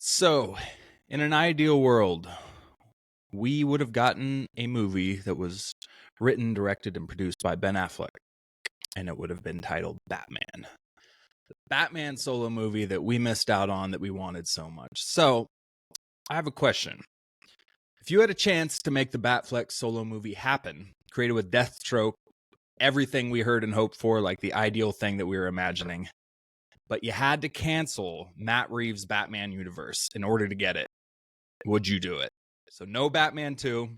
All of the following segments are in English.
So, in an ideal world, we would have gotten a movie that was written, directed, and produced by Ben Affleck, and it would have been titled Batman. The Batman solo movie that we missed out on that we wanted so much. So, I have a question. If you had a chance to make the Batfleck solo movie happen, created with Deathstroke, everything we heard and hoped for, like the ideal thing that we were imagining, but you had to cancel Matt Reeves' Batman universe in order to get it, would you do it? So no Batman 2.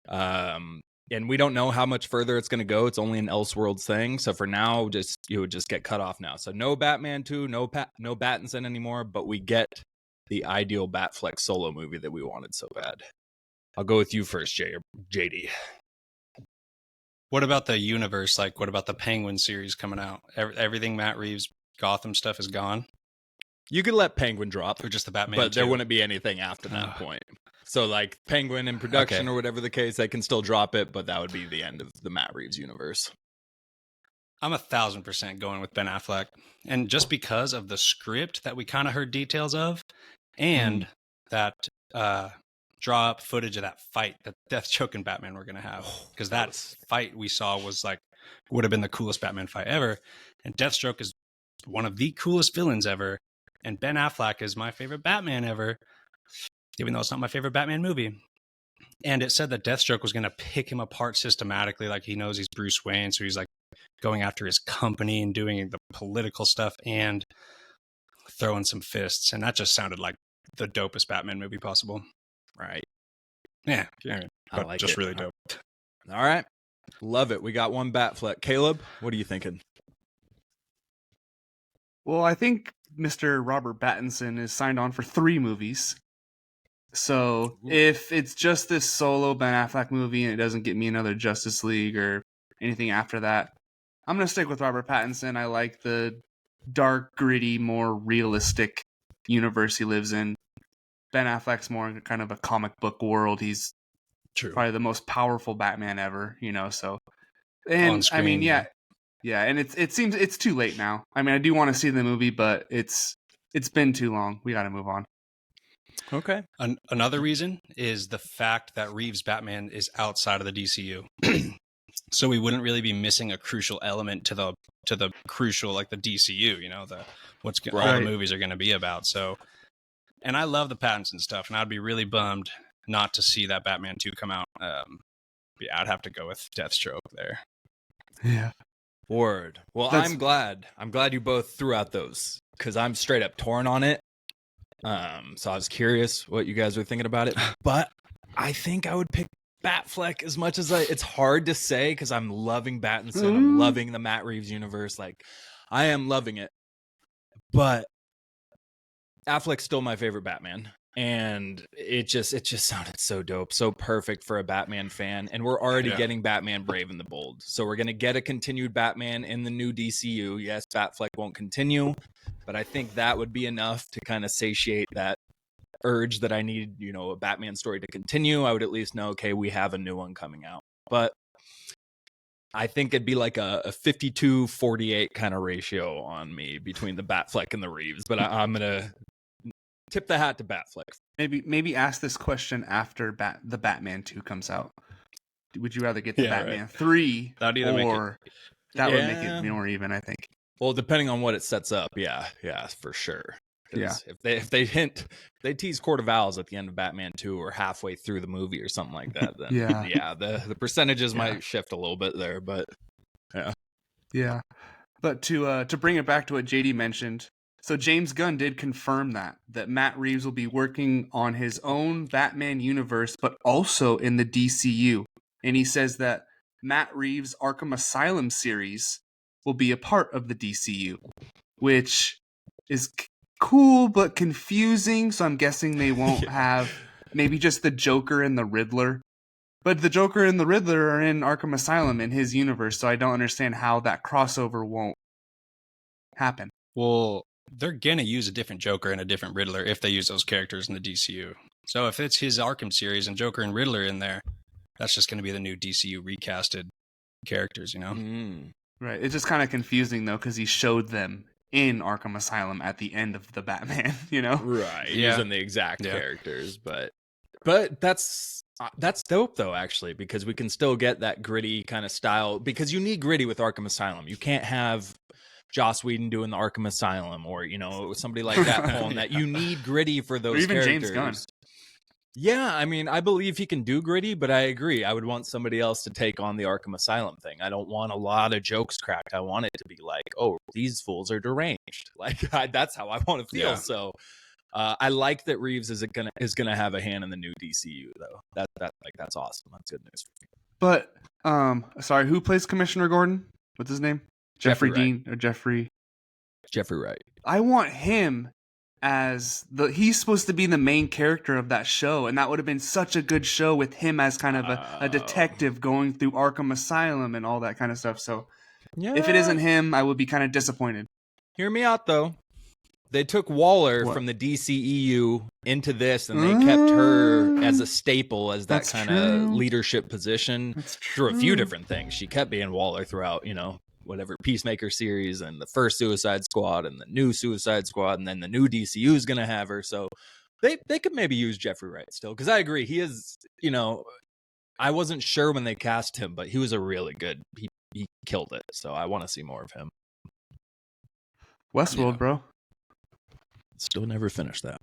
And we don't know how much further it's going to go. It's only an Elseworlds thing. So for now, you would just get cut off now. So no Batman 2, no Pattinson anymore, but we get the ideal Batfleck solo movie that we wanted so bad. I'll go with you first, JD. What about the universe? Like, what about the Penguin series coming out? Everything Matt Reeves Gotham stuff is gone? You could let Penguin drop. Or just the Batman But 2? there wouldn't be anything after that point. So like Penguin in production or whatever the case, they can still drop it, but that would be the end of the Matt Reeves universe. I'm 1,000% going with Ben Affleck. And just because of the script that we kind of heard details of, and that draw up footage of that fight that Deathstroke and Batman were going to have. Because that fight we saw was like, would have been the coolest Batman fight ever. And Deathstroke is one of the coolest villains ever. And Ben Affleck is my favorite Batman ever, even though it's not my favorite Batman movie. And it said that Deathstroke was going to pick him apart systematically, like he knows he's Bruce Wayne, so he's like going after his company and doing the political stuff and throwing some fists. And that just sounded like the dopest Batman movie possible. Right. Yeah. I like just it. really dope. All right. Love it. We got one Batfleck. Caleb, what are you thinking? Well, I think Mr. Robert Pattinson is signed on for 3 movies. So if it's just this solo Ben Affleck movie and it doesn't get me another Justice League or anything after that, I'm going to stick with Robert Pattinson. I like the dark, gritty, more realistic universe he lives in. Ben Affleck's more kind of a comic book world. He's probably the most powerful Batman ever, so. And I mean, yeah, and it seems it's too late now. I mean, I do want to see the movie, but it's been too long. We got to move on. Okay. Another reason is the fact that Reeves' Batman is outside of the DCU. So we wouldn't really be missing a crucial element to the crucial, like the DCU, all the movies are going to be about. So, and I love the Pattinson stuff, and I'd be really bummed not to see that Batman 2 come out. Yeah, I'd have to go with Deathstroke there. Yeah. Word. Well, I'm glad you both threw out those, because I'm straight up torn on it. So I was curious what you guys were thinking about it, but I think I would pick Batfleck as much as it's hard to say because I'm loving Pattinson. I'm loving the Matt Reeves universe. Like, I am loving it, but Affleck's still my favorite Batman. And it just sounded so dope, so perfect for a Batman fan. And we're already getting Batman Brave and the Bold. So we're going to get a continued Batman in the new DCU. Yes, Batfleck won't continue, but I think that would be enough to kind of satiate that urge that I need, a Batman story to continue. I would at least know, okay, we have a new one coming out. But I think it'd be like a 52-48 kind of ratio on me between the Batfleck and the Reeves. But I'm going to tip the hat to Batfleck. Maybe ask this question after the Batman 2 comes out. Would you rather get the Batman 3 or that would make it more even, I think. Well, depending on what it sets up, yeah, for sure. Yeah. If they tease Court of Owls at the end of Batman 2 or halfway through the movie or something like that, then the percentages might shift a little bit there, but yeah. Yeah. But to bring it back to what JD mentioned, so James Gunn did confirm that Matt Reeves will be working on his own Batman universe, but also in the DCU. And he says that Matt Reeves' Arkham Asylum series will be a part of the DCU, which is cool but confusing. So I'm guessing they won't have maybe just the Joker and the Riddler. But the Joker and the Riddler are in Arkham Asylum in his universe, so I don't understand how that crossover won't happen. Well, they're going to use a different Joker and a different Riddler if they use those characters in the DCU. So if it's his Arkham series and Joker and Riddler in there, that's just going to be the new DCU recasted characters, Right. It's just kind of confusing, though, because he showed them in Arkham Asylum at the end of the Batman, you know? Right. Yeah. Using the exact Yeah. characters, but that's dope though, actually, because we can still get that gritty kind of style, because you need gritty with Arkham Asylum. You can't have Joss Whedon doing the Arkham Asylum, or somebody like that pulling that. You need gritty for those Or even characters. James Gunn. Yeah, I mean, I believe he can do gritty, but I agree. I would want somebody else to take on the Arkham Asylum thing. I don't want a lot of jokes cracked. I want it to be like, oh, these fools are deranged. Like that's how I want to feel. Yeah. So I like that Reeves is gonna have a hand in the new DCU though. That's awesome. That's good news for me. But sorry, who plays Commissioner Gordon? What's his name? Jeffrey Wright. Dean or Jeffrey Wright. I want him as he's supposed to be the main character of that show, and that would have been such a good show with him as kind of a detective going through Arkham Asylum and all that kind of stuff. So Yeah. if it isn't him, I would be kind of disappointed. Hear me out though. They took Waller What? from the DCEU into this, and they kept her as a staple, as that That's kind of true. leadership position That's through a few true. different things. She kept being Waller throughout, whatever Peacemaker series and the first Suicide Squad and the new Suicide Squad, and then the new DCU is going to have her. So they could maybe use Jeffrey Wright still, because I agree. He is, I wasn't sure when they cast him, but he was a really good, he killed it. So I want to see more of him. Westworld, Yeah. bro. Still never finished that.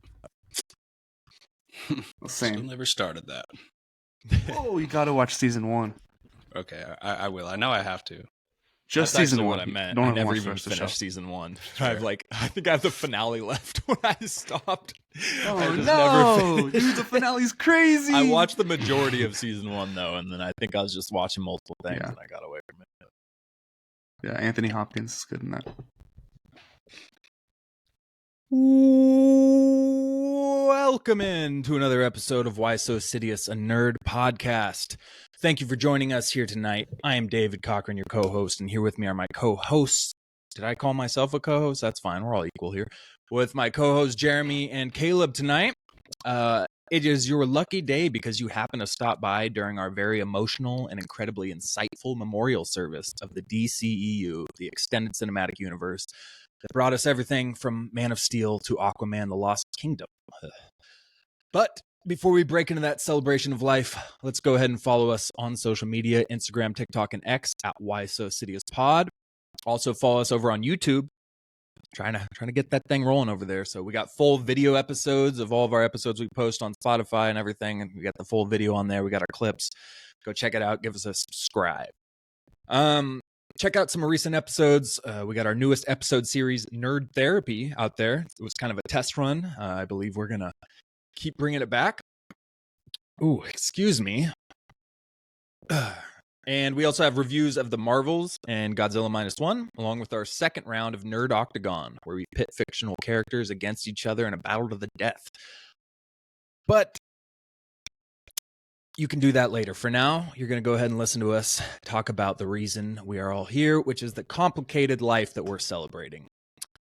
Still Same. never started that. Oh, you got to watch season 1. Okay, I will. I know I have to. Just That's season actually 1. what I meant. Don't I even never watch the even rest of the finished show. season 1. Sure. I think I have the finale left when I stopped. Oh I just no, never finished. dude, the finale's crazy. I watched the majority of season 1 though, and then I think I was just watching multiple things, Yeah. and I got away from it. Yeah, Anthony Hopkins is good in that. Welcome in to another episode of Why So Sidious, a nerd podcast. Thank you for joining us here tonight. I am David Cochran, your co-host, and here with me are my co-hosts. Did I call myself a co-host? That's fine. We're all equal here. With my co-hosts Jeremy and Caleb tonight. It is your lucky day because you happen to stop by during our very emotional and incredibly insightful memorial service of the DCEU, the Extended Cinematic Universe, that brought us everything from Man of Steel to Aquaman, The Lost Kingdom. But before we break into that celebration of life, let's go ahead and follow us on social media, Instagram, TikTok, and X at Why So Sidious Pod. Also follow us over on YouTube. Trying to get that thing rolling over there. So we got full video episodes of all of our episodes we post on Spotify and everything, and we got the full video on there. We got our clips. Go check it out. Give us a subscribe. Check out some recent episodes. We got our newest episode series, Nerd Therapy, out there. It was kind of a test run. I believe we're gonna keep bringing it back. Ooh, excuse me. And we also have reviews of The Marvels and Godzilla -1, along with our second round of Nerd Octagon, where we pit fictional characters against each other in a battle to the death. But you can do that later. For now, you're going to go ahead and listen to us talk about the reason we are all here, which is the complicated life that we're celebrating.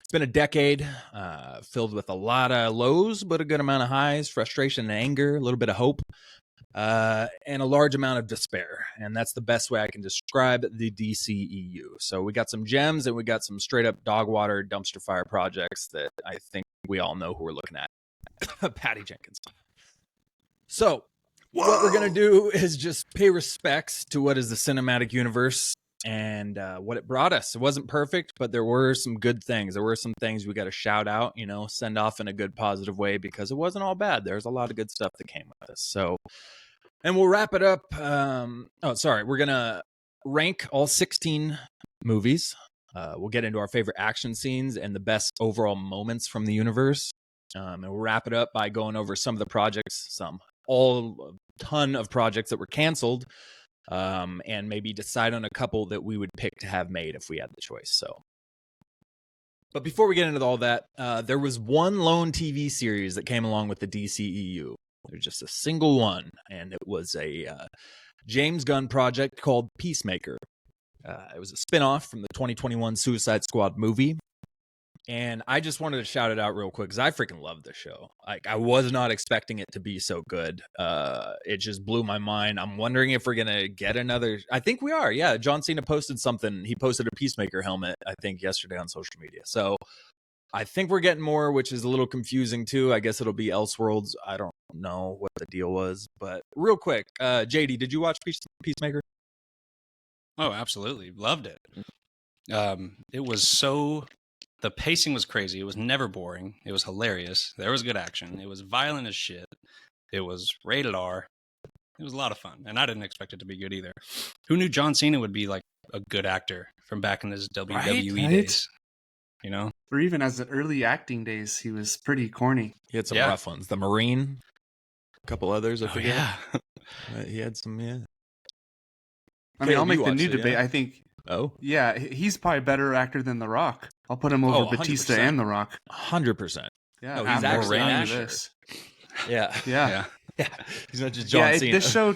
It's been a decade filled with a lot of lows, but a good amount of highs, frustration and anger, a little bit of hope. And a large amount of despair. And that's the best way I can describe the DCEU. So we got some gems and we got some straight up dog water dumpster fire projects that I think we all know who we're looking at. Patty Jenkins. So what we're going to do is just pay respects to what is the cinematic universe and what it brought us. It wasn't perfect, but there were some good things. There were some things we got to shout out, send off in a good positive way, because it wasn't all bad. There's a lot of good stuff that came with this. So, and we'll wrap it up. We're going to rank all 16 movies. We'll get into our favorite action scenes and the best overall moments from the universe. And we'll wrap it up by going over some of the projects, a ton of projects that were canceled, and maybe decide on a couple that we would pick to have made if we had the choice. So, but before we get into all that, there was one lone TV series that came along with the DCEU. There's just a single one, and it was a James Gunn project called Peacemaker. It was a spinoff from the 2021 Suicide Squad movie. And I just wanted to shout it out real quick because I freaking love this show. Like, I was not expecting it to be so good. It just blew my mind. I'm wondering if we're gonna get another. I think we are. Yeah, John Cena posted something. He posted a Peacemaker helmet, I think, yesterday on social media. So I think we're getting more, which is a little confusing too. I guess it'll be Elseworlds. I don't know what the deal was, but real quick, JD, did you watch Peacemaker? Oh, absolutely, loved it. It was the pacing was crazy. It was never boring. It was hilarious. There was good action. It was violent as shit. It was rated R. It was a lot of fun, and I didn't expect it to be good either. Who knew John Cena would be like a good actor from back in his WWE Right? days? You know, Or even as the early acting days, he was pretty corny. He had some rough ones. The Marine, a couple others, I forget. Yeah. He had some, yeah. I mean, I'll Caleb, you make the new watched it, debate. yeah? I think, Oh, yeah, he's probably a better actor than The Rock. I'll put him over 100%. Batista and The Rock. 100%. Yeah, No, he's after actually an seeing actor. Yeah. Yeah. Yeah. He's not just John Cena. This show,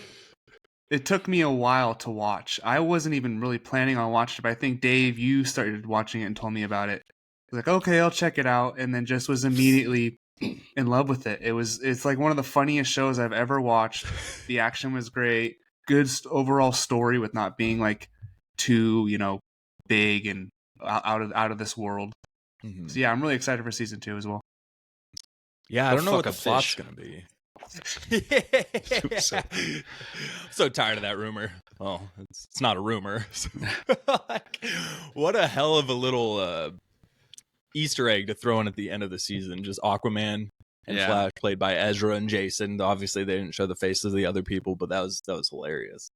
it took me a while to watch. I wasn't even really planning on watching it, but I think, Dave, you started watching it and told me about it. I was like, okay, I'll check it out, and then just was immediately in love with it. It's like one of the funniest shows I've ever watched. The action was great. Good overall story with not being like too, big and out of this world. Mhm. So yeah, I'm really excited for season 2 as well. Yeah, I don't know what the fuck a plot's fish. going to be. So tired of that rumor. Well, it's not a rumor. Like, what a hell of a little Easter egg to throw in at the end of the season. Just Aquaman and Yeah. Flash, played by Ezra and Jason. Obviously, they didn't show the faces of the other people, but that was hilarious.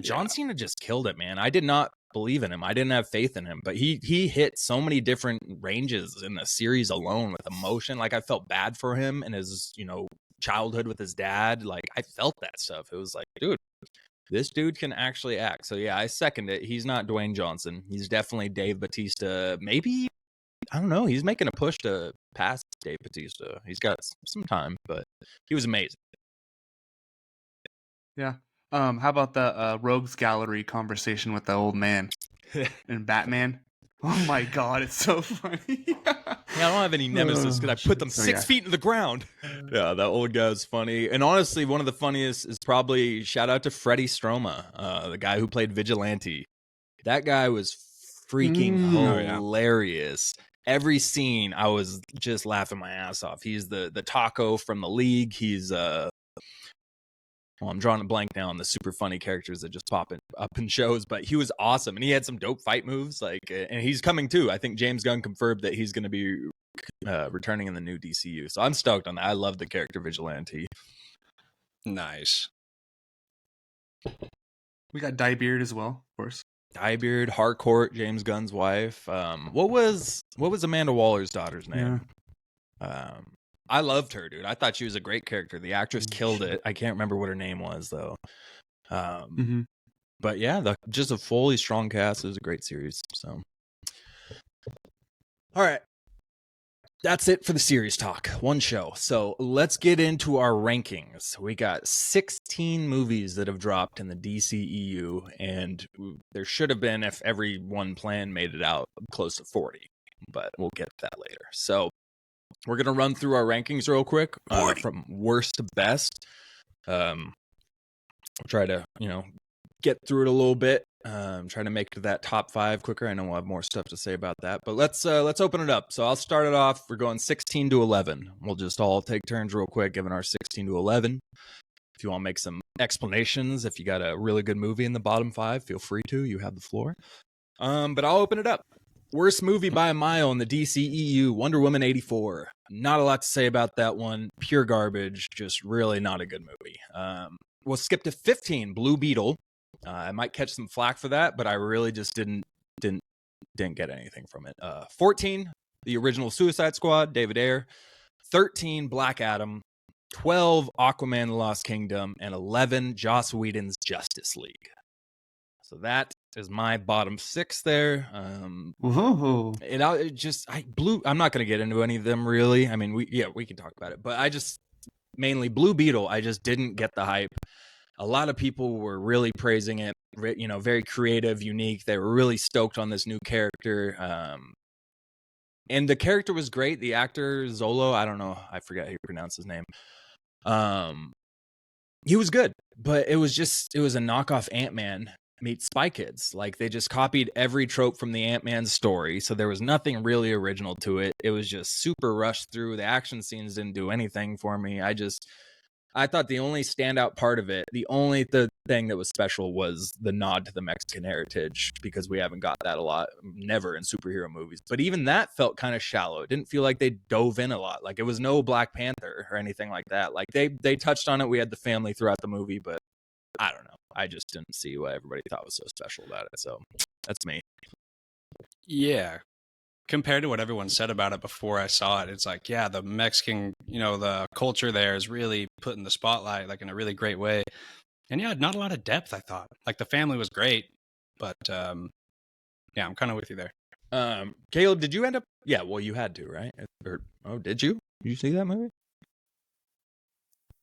John Cena just killed it, man. I did not believe in him. I didn't have faith in him, but he hit so many different ranges in the series alone with emotion. Like, I felt bad for him and his, childhood with his dad. Like, I felt that stuff. It was like, dude, this dude can actually act. So yeah, I second it. He's not Dwayne Johnson. He's definitely Dave Bautista. Maybe, I don't know. He's making a push to pass Dave Bautista. He's got some time, but he was amazing. Yeah. How about the Rogues Gallery conversation with the old man and Batman? Oh my god, it's so funny. Yeah, I don't have any nemesis because I put them 6 feet in the ground. Yeah, that old guy was funny. And honestly, one of the funniest is probably shout out to Freddie Stroma, the guy who played Vigilante. That guy was freaking hilarious. Every scene, I was just laughing my ass off. He's the taco from the league. He's I'm drawing a blank now on the super funny characters that just pop up in shows, but he was awesome, and he had some dope fight moves. And he's coming too. I think James Gunn confirmed that he's going to be returning in the new DCU, so I'm stoked on that. I love the character Vigilante. Nice. We got Diebeard as well, of course. Diebeard, Harcourt, James Gunn's wife. What was Amanda Waller's daughter's name? Yeah. I loved her, dude. I thought she was a great character. The actress killed it. I can't remember what her name was, though. But yeah, just a fully strong cast. It was a great series. So, all right. That's it for the series talk. One show. So let's get into our rankings. We got 16 movies that have dropped in the DCEU, and there should have been, if every one plan made it out, close to 40. But we'll get to that later. So we're going to run through our rankings real quick from worst to best. We'll try to, get through it a little bit. Try to make it to that top 5 quicker. I know we'll have more stuff to say about that, but let's open it up. So I'll start it off. We're going 16 to 11. We'll just all take turns real quick, giving our 16 to 11. If you want to make some explanations, if you got a really good movie in the bottom 5, feel free to. You have the floor. But I'll open it up. Worst movie by a mile in the DCEU, Wonder Woman 84. Not a lot to say about that one. Pure garbage. Just really not a good movie. We'll skip to 15, Blue Beetle. I might catch some flack for that, but I really just didn't get anything from it. 14, the original Suicide Squad, David Ayer. 13, Black Adam. 12, Aquaman The Lost Kingdom. And 11, Joss Whedon's Justice League. So that is my bottom 6 there. I'm not going to get into any of them really. I mean, we can talk about it, but I just mainly Blue Beetle. I just didn't get the hype. A lot of people were really praising it. Very creative, unique. They were really stoked on this new character. and the character was great. The actor Zolo, I don't know, I forget how you pronounce his name. He was good, but it was a knockoff Ant-Man meets Spy Kids. Like, they just copied every trope from the Ant-Man story, so there was nothing really original to it. It was just super rushed through. The action scenes didn't do anything for me. I thought the only standout part of it, the thing that was special, was the nod to the Mexican heritage, because we haven't got that a lot, never in superhero movies. But even that felt kind of shallow. It didn't feel like they dove in a lot. Like, it was no Black Panther or anything like that. Like, they touched on it. We had the family throughout the movie, but I don't know. I just didn't see what everybody thought was so special about it. So that's me. Yeah. Compared to what everyone said about it before I saw it, it's like, yeah, the Mexican, the culture there is really put in the spotlight, like, in a really great way. And yeah, not a lot of depth, I thought. Like, the family was great, but yeah, I'm kind of with you there. Caleb, did you end up? Yeah, well, you had to, right? Did you? Did you see that movie?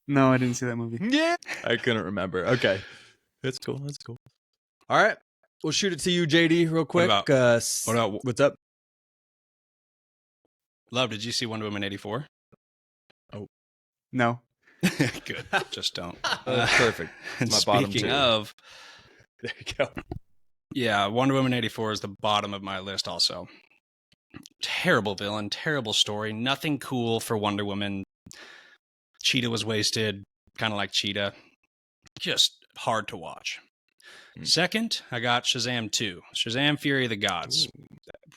No, I didn't see that movie. Yeah, I couldn't remember. Okay, that's cool. All right, we'll shoot it to you, JD, real quick. What's up? Love, did you see Wonder Woman 84? Oh, no. Good. Just don't. Perfect. And my bottom speaking two. of, there you go. Yeah, Wonder Woman 84 is the bottom of my list also. Terrible villain, terrible story, nothing cool for Wonder Woman. Cheetah was wasted, kind of like Cheetah. Just hard to watch. Second, I got Shazam 2. Shazam Fury of the Gods. Ooh.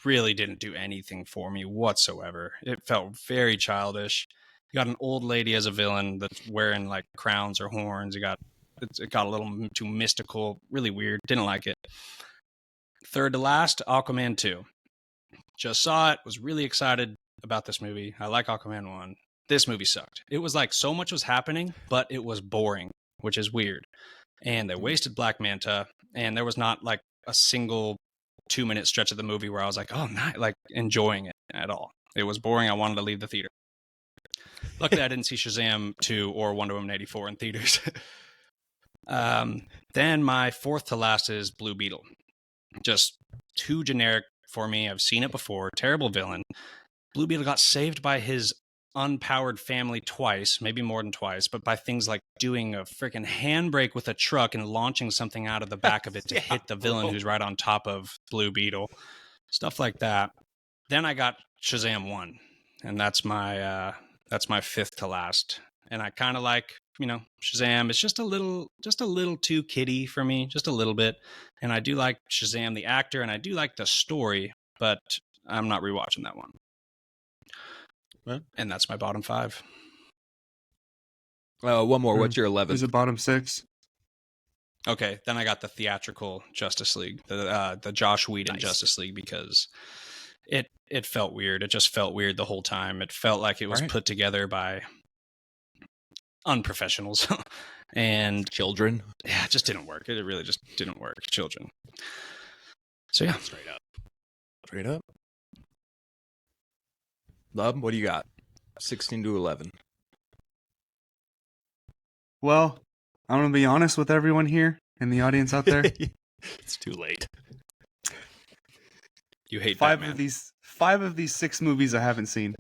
Really didn't do anything for me whatsoever. It felt very childish. You got an old lady as a villain that's wearing like crowns or horns. It got a little too mystical, really weird. Didn't like it. Third to last, Aquaman 2. Just saw it, was really excited about this movie. I like Aquaman 1. This movie sucked. It was like so much was happening, but it was boring, which is weird. And they wasted Black Manta, and there was not like a single 2-minute stretch of the movie where I was like, oh, not like enjoying it at all. It was boring. I wanted to leave the theater. Luckily, I didn't see Shazam 2 or Wonder Woman 84 in theaters. Then my fourth to last is Blue Beetle. Just too generic for me. I've seen it before. Terrible villain. Blue Beetle got saved by his unpowered family twice, maybe more than twice, but by things like doing a freaking handbrake with a truck and launching something out of the back of it to hit the villain who's right on top of Blue Beetle. Stuff like that. Then I got Shazam 1, and that's my fifth to last. And I kind of like, Shazam. It's just a little too kiddie for me, just a little bit. And I do like Shazam, the actor, and I do like the story, but I'm not rewatching that one. And that's my bottom 5. One more. What's your 11th? Who's the bottom 6? Okay, then I got the theatrical Justice League, the Josh Whedon Justice League, because it felt weird. It just felt weird the whole time. It felt like it was put together by unprofessionals and children. Yeah, it just didn't work. It really just didn't work. Children. So yeah, straight up. Lub, what do you got? 16 to 11. Well, I'm going to be honest with everyone here in the audience out there. It's too late. You hate five Batman. of these 6 movies I haven't seen.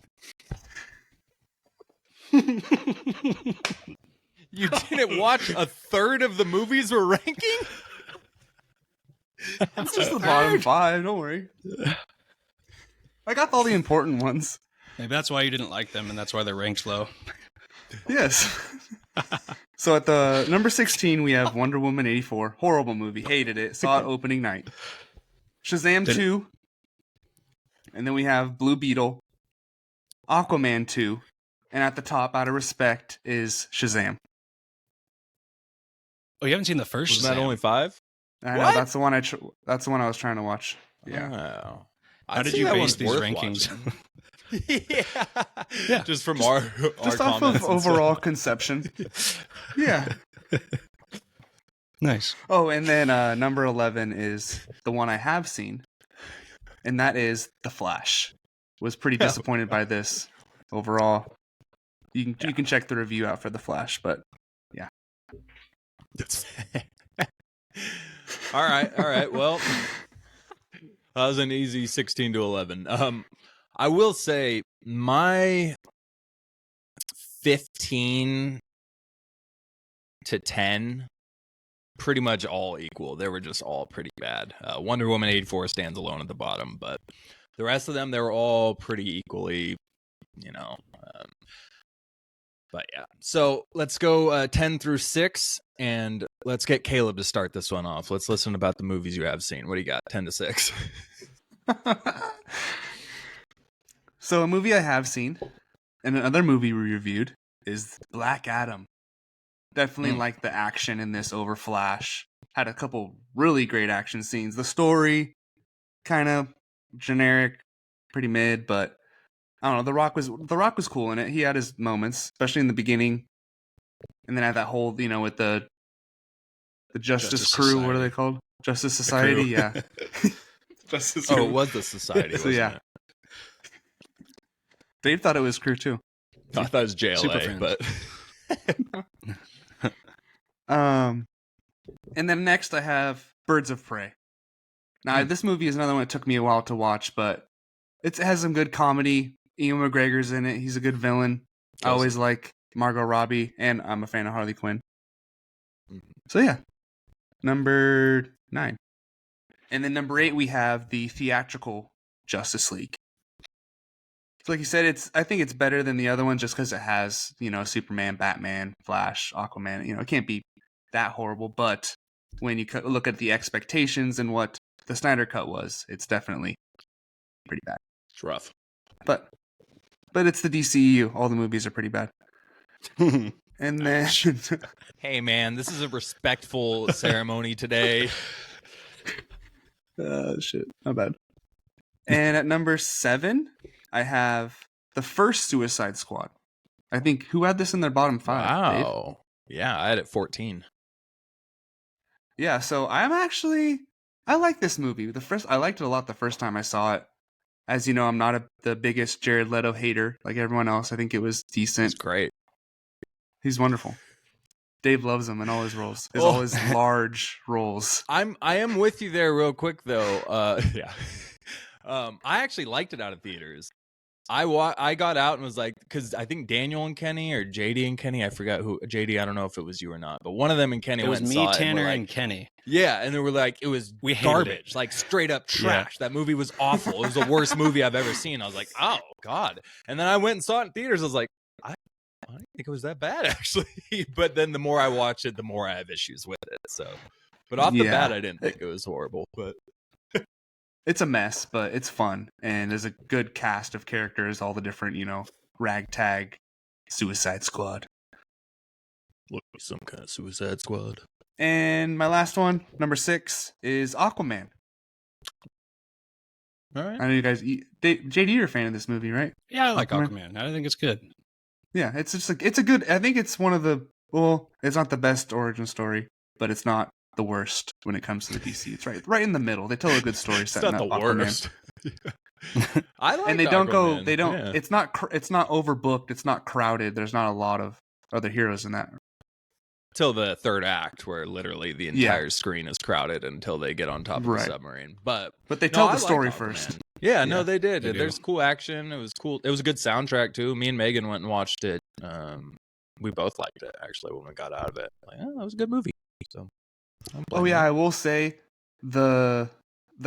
You didn't watch a third of the movies we're ranking? It's just the bottom 5, don't worry. I got all the important ones. Maybe that's why you didn't like them, and that's why they're ranked low. Yes. So at the number 16, we have Wonder Woman 84. Horrible movie. Hated it. Saw it opening night. Shazam 2. And then we have Blue Beetle. Aquaman 2. And at the top, out of respect, is Shazam. Oh, you haven't seen the first Wasn't Shazam? that only 5? I know, that's the one that's the one I was trying to watch. Yeah. Oh. How did you base these rankings? Yeah. Just from our Just off of overall conception. Yeah. Nice. Oh, and then number 11 is the one I have seen, and that is The Flash. Was pretty disappointed by this overall. You can check the review out for The Flash, but yeah. All right. Well, that was an easy 16 to 11. I will say my 15 to 10 pretty much all equal. They were just all pretty bad. Wonder Woman 84 stands alone at the bottom, but the rest of them, they were all pretty equally, you know. But yeah, so let's go 10 through 6, and let's get Caleb to start this one off. Let's listen about the movies you have seen. What do you got? 10 to 6. So a movie I have seen, and another movie we reviewed, is Black Adam. Definitely like the action in this over Flash. Had a couple really great action scenes. The story, kind of generic, pretty mid, but I don't know. The Rock was cool in it. He had his moments, especially in the beginning, and then had that whole, you know, with the Justice Crew. Society. What are they called? Justice Society. Yeah. Justice Oh, Crew. it was the Society. So, Wasn't yeah. it? Dave thought it was Crew too. I thought it was JLA, but And then next I have Birds of Prey. Now this movie is another one that took me a while to watch, but it has some good comedy. Ian McGregor's in it. He's a good villain. I always like Margot Robbie, and I'm a fan of Harley Quinn. So yeah, number 9. And then number 8 we have the theatrical Justice League. So like you said, I think it's better than the other one just because it has, you know, Superman, Batman, Flash, Aquaman. You know, it can't be that horrible, but when you look at the expectations and what the Snyder Cut was, it's definitely pretty bad. it's rough. But it's the DCEU. All the movies are pretty bad. And then Hey, man, this is a respectful ceremony today. shit, not bad. And at number 7, I have the first Suicide Squad. I think who had this in their bottom 5? Wow. Dave? Yeah, I had it 14. Yeah, so I like this movie. I liked it a lot the first time I saw it. As you know, I'm not the biggest Jared Leto hater like everyone else. I think it was decent. It's great. He's wonderful. Dave loves him in all his roles. All his large roles. I am with you there real quick though. Yeah. I actually liked it out of theaters. I got out and was like, because I think Daniel and Kenny or JD and Kenny, I forgot who. JD, I don't know if it was you or not, but one of them and Kenny It was went and me, saw Tanner, it and Kenny. Yeah, and they were like, it was garbage, like straight up trash. That movie was awful. It was the worst movie I've ever seen. I was like, oh god. And then I went and saw it in theaters. I was like, I didn't think it was that bad actually. But then the more I watch it, the more I have issues with it. So, but off the bat, I didn't think it was horrible. But it's a mess, but it's fun, and there's a good cast of characters. All the different, you know, ragtag Suicide Squad. Look, some kind of Suicide Squad. And my last one, number 6, is Aquaman. All right. I know you guys, JD, you're a fan of this movie, right? Yeah, I like Aquaman. I think it's good. Yeah, it's just like, it's a good. I think it's one of the. Well, it's not the best origin story, but it's not the worst when it comes to the DC. It's right in the middle. They tell a good story setting up Aquaman. Worst. I like, and they don't Aquaman. go. They don't. Yeah. It's not overbooked. It's not crowded. There's not a lot of other heroes in that. Till the third act, where literally the entire screen is crowded until they get on top of the submarine. But they tell the story first. Yeah, no, they did. They do. There's cool action. It was cool. It was a good soundtrack too. Me and Megan went and watched it. We both liked it actually when we got out of it. Like, oh, that was a good movie. So, I will say the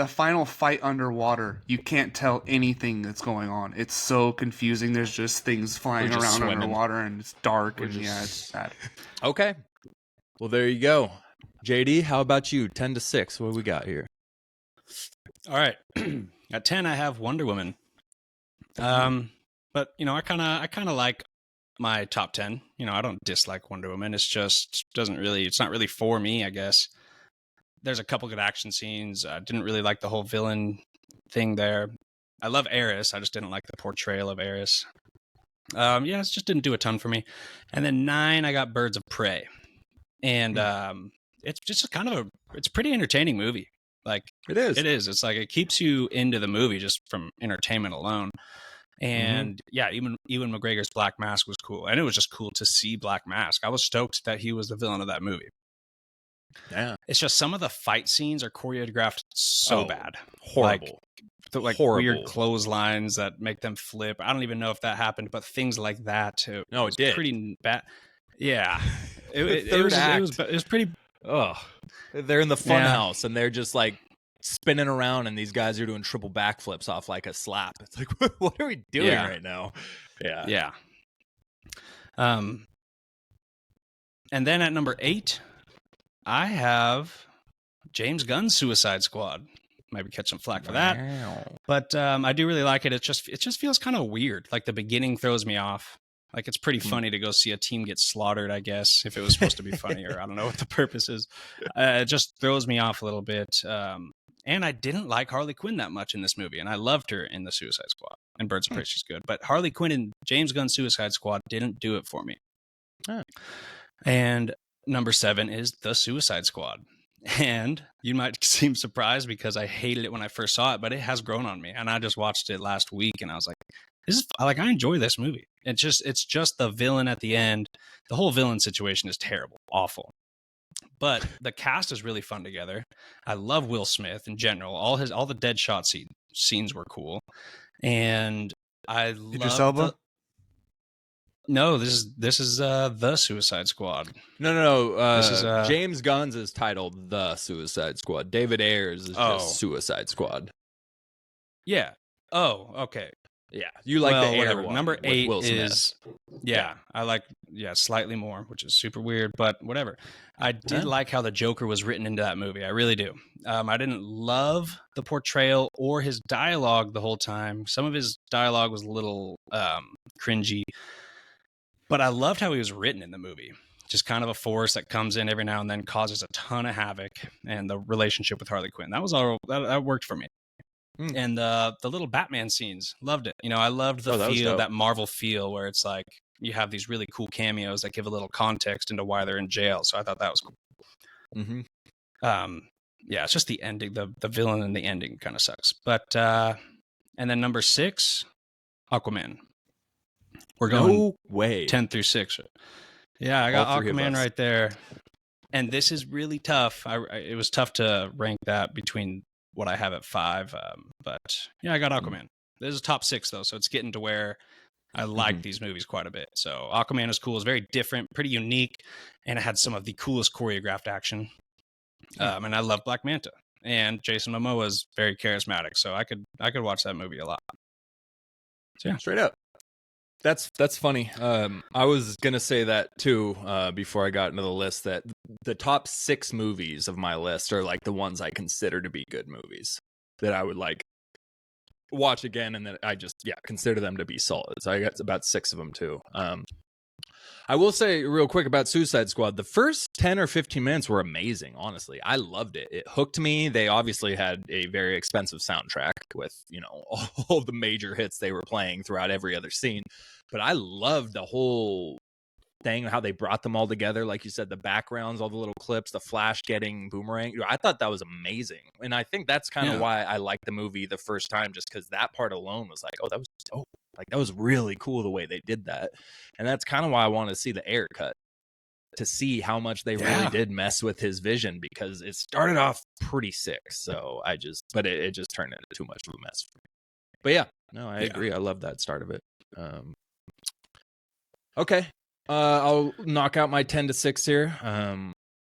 final fight underwater, you can't tell anything that's going on. It's so confusing. There's just things flying around underwater, and it's dark, it's sad. Okay. Well, there you go. JD, how about you? 10 to 6. What do we got here? All right. At 10, I have Wonder Woman. But you know, I kind of like my top 10. You know, I don't dislike Wonder Woman. It's just it's not really for me, I guess. There's a couple good action scenes. I didn't really like the whole villain thing there. I love Eris. I just didn't like the portrayal of Eris. It just didn't do a ton for me. And then 9, I got Birds of Prey. And it's just it's a pretty entertaining movie. Like it is. It's like it keeps you into the movie just from entertainment alone. And even McGregor's Black Mask was cool. And it was just cool to see Black Mask. I was stoked that he was the villain of that movie. Yeah. It's just some of the fight scenes are choreographed so bad. Horrible. Like Horrible. weird clotheslines that make them flip. I don't even know if that happened, but things like that. It was did. Pretty bad. Yeah. The third act. It was pretty. Oh, they're in the fun house and they're just like spinning around and these guys are doing triple backflips off like a slap. It's like, what are we doing right now? Yeah. Yeah. And then at number 8, I have James Gunn's Suicide Squad. Maybe catch some flack for that. But I do really like it. It just feels kind of weird. Like the beginning throws me off. Like it's pretty funny to go see a team get slaughtered, I guess, if it was supposed to be funny, or I don't know what the purpose is. It just throws me off a little bit. And I didn't like Harley Quinn that much in this movie, and I loved her in the Suicide Squad. And Birds of Prey, she's good. But Harley Quinn in James Gunn's Suicide Squad didn't do it for me. And number 7 is The Suicide Squad. And you might seem surprised because I hated it when I first saw it, but it has grown on me. And I just watched it last week and I was like, I enjoy this movie. It's just the villain at the end. The whole villain situation is terrible, awful. But the cast is really fun together. I love Will Smith in general. All the Deadshot scenes were cool. And I love Idris Elba? No, this is The Suicide Squad. No. This is James Gunn's is titled The Suicide Squad. David Ayers is just Suicide Squad. Yeah. Oh, okay. Yeah, you like the Air whatever. one. Number 8 Will Smith. is I like slightly more, which is super weird, but whatever. I did like how the Joker was written into that movie. I really do. I didn't love the portrayal or his dialogue the whole time. Some of his dialogue was a little cringy. But I loved how he was written in the movie. Just kind of a force that comes in every now and then, causes a ton of havoc, and the relationship with Harley Quinn. That worked for me. And the little Batman scenes, loved it. I loved that Marvel feel where it's like you have these really cool cameos that give a little context into why they're in jail. So I thought that was cool. It's just the ending, the villain and the ending kind of sucks. But and then number 6, Aquaman. We're going 10 through 6. Yeah, I got Aquaman right there. And this is really tough. It was tough to rank that between what I have at 5. But yeah, I got Aquaman. This is top 6 though, so it's getting to where I like these movies quite a bit. So Aquaman is cool. It's very different, pretty unique, and it had some of the coolest choreographed action. And I love Black Manta. And Jason Momoa is very charismatic, so I could watch that movie a lot. So yeah, straight up. That's funny. I was gonna say that too before I got into the list, that the top 6 movies of my list are like the ones I consider to be good movies that I would like watch again, and that I just consider them to be solid. So I got about 6 of them too. I will say real quick about Suicide Squad, the first 10 or 15 minutes were amazing, honestly. I loved it. It hooked me. They obviously had a very expensive soundtrack with, all the major hits they were playing throughout every other scene. But I loved the whole thing, how they brought them all together. Like you said, the backgrounds, all the little clips, the Flash getting Boomerang. I thought that was amazing. And I think that's kind of why I liked the movie the first time, just because that part alone was like, oh, that was dope. Like, that was really cool the way they did that. And that's kind of why I wanted to see the Air cut, to see how much they really did mess with his vision, because it started off pretty sick. So but it just turned into too much of a mess for me. But yeah, no, I agree. I love that start of it. Okay. I'll knock out my 10 to 6 here.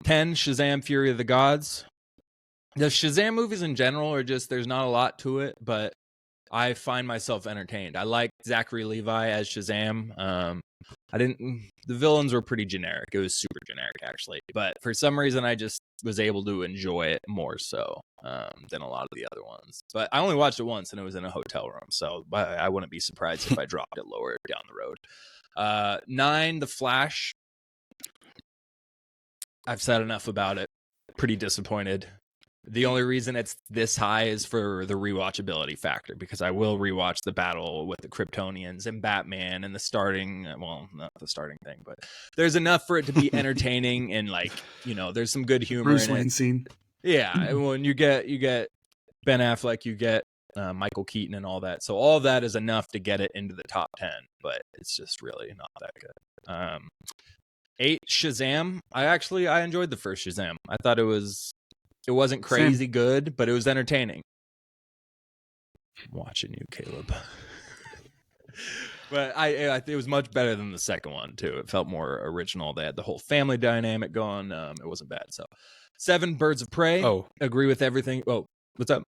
10, Shazam! Fury of the Gods. The Shazam movies in general are just, there's not a lot to it, but I find myself entertained. I like Zachary Levi as Shazam. The villains were pretty generic. It was super generic, actually. But for some reason, I just was able to enjoy it more so than a lot of the other ones. But I only watched it once, and it was in a hotel room. So I wouldn't be surprised if I dropped it lower down the road. 9, The Flash. I've said enough about it. Pretty disappointed. The only reason it's this high is for the rewatchability factor, because I will rewatch the battle with the Kryptonians and Batman and well, not the starting thing, but there's enough for it to be entertaining and there's some good humor Bruce in Wayne it. scene. Yeah, when you get Ben Affleck, you get Michael Keaton and all that. So all of that is enough to get it into the top 10, but it's just really not that good. 8, Shazam. I enjoyed the first Shazam. I thought it wasn't crazy good, but it was entertaining. I'm watching you, Caleb. But it was much better than the second one too. It felt more original. They had the whole family dynamic going. It wasn't bad. So 7, Birds of Prey. Oh, agree with everything. Oh, what's up?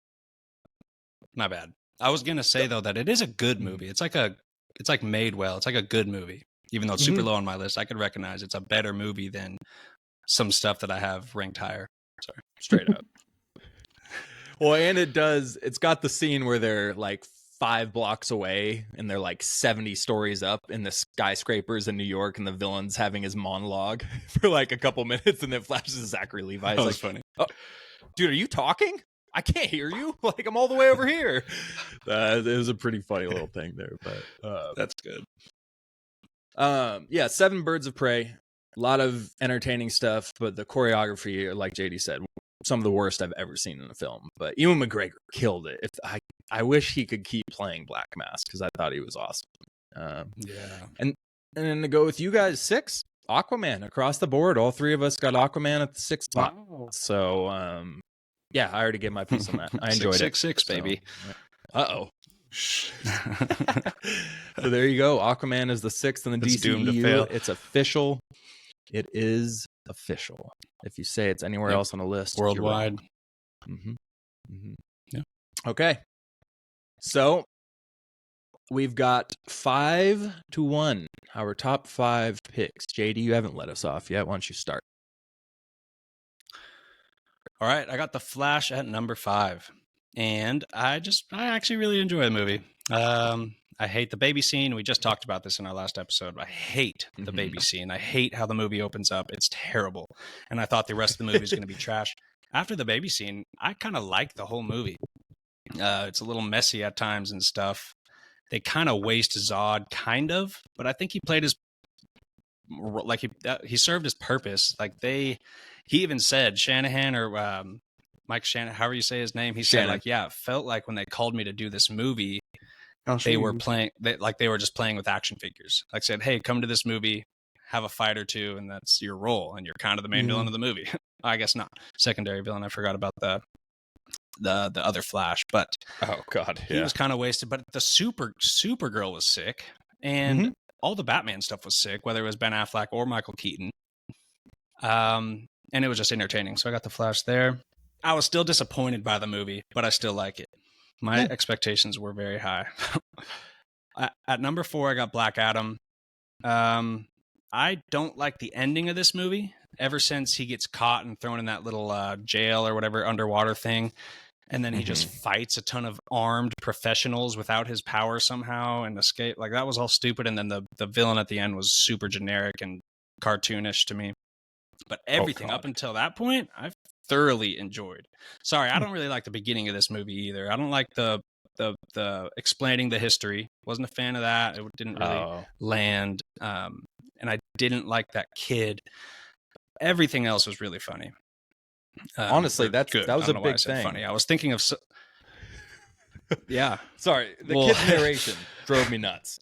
my bad. I was gonna say though that it is a good movie. It's like made well. It's like a good movie. Even though it's super low on my list, I could recognize it's a better movie than some stuff that I have ranked higher. Sorry. Straight up. Well, and it's got the scene where they're like 5 blocks away and they're like 70 stories up in the skyscrapers in New York, and the villain's having his monologue for like a couple minutes, and then flashes to Zachary Levi. That was like, funny. Oh, dude, are you talking? I can't hear you. Like, I'm all the way over here. It was a pretty funny little thing there, but That's good. Yeah, 7, Birds of Prey. A lot of entertaining stuff, but the choreography, like JD said, some of the worst I've ever seen in a film. But Ewan McGregor killed it. I wish he could keep playing Black Mask, because I thought he was awesome. Yeah. And then to go with you guys, 6, Aquaman across the board. All 3 of us got Aquaman at the 6th spot. Wow. So yeah, I already gave my piece on that. I enjoyed 666, it. baby. So, uh-oh. So there you go. Aquaman is the 6th in the It's doomed to DCEU. fail. It's official. It is official. If you say it's anywhere else on the list, you're Worldwide. wrong. Yeah. Okay. So we've got 5-1. Our top 5 picks. JD, you haven't let us off yet. Why don't you start? All right, I got The Flash at number 5, and I actually really enjoy the movie. I hate the baby scene. We just talked about this in our last episode. I hate the baby scene. I hate how the movie opens up. It's terrible, and I thought the rest of the movie was going to be trash. After the baby scene, I kind of like the whole movie. It's a little messy at times and stuff. They kind of waste Zod, kind of, but I think he played his he served his purpose. He even said Shanahan or Mike Shanahan, however you say his name, he said like, yeah, it felt like when they called me to do this movie, they were playing, they were just playing with action figures. Like said, hey, come to this movie, have a fight or two, and that's your role, and you're kind of the main villain of the movie. I guess not secondary villain. I forgot about the other Flash, but oh god, he was kind of wasted. But the Supergirl was sick, and all the Batman stuff was sick, whether it was Ben Affleck or Michael Keaton. And it was just entertaining. So I got the Flash there. I was still disappointed by the movie, but I still like it. My expectations were very high. At number 4, I got Black Adam. I don't like the ending of this movie. Ever since he gets caught and thrown in that little jail or whatever underwater thing, and then he just fights a ton of armed professionals without his power somehow and escape. Like, that was all stupid. And then the villain at the end was super generic and cartoonish to me. But everything up until that point, I've thoroughly enjoyed. Sorry, I don't really like the beginning of this movie either. I don't like the explaining the history. Wasn't a fan of that. It didn't really land. And I didn't like that kid. Everything else was really funny. Honestly, that was a big thing. Funny. I was thinking of yeah. Sorry, the kid's narration drove me nuts.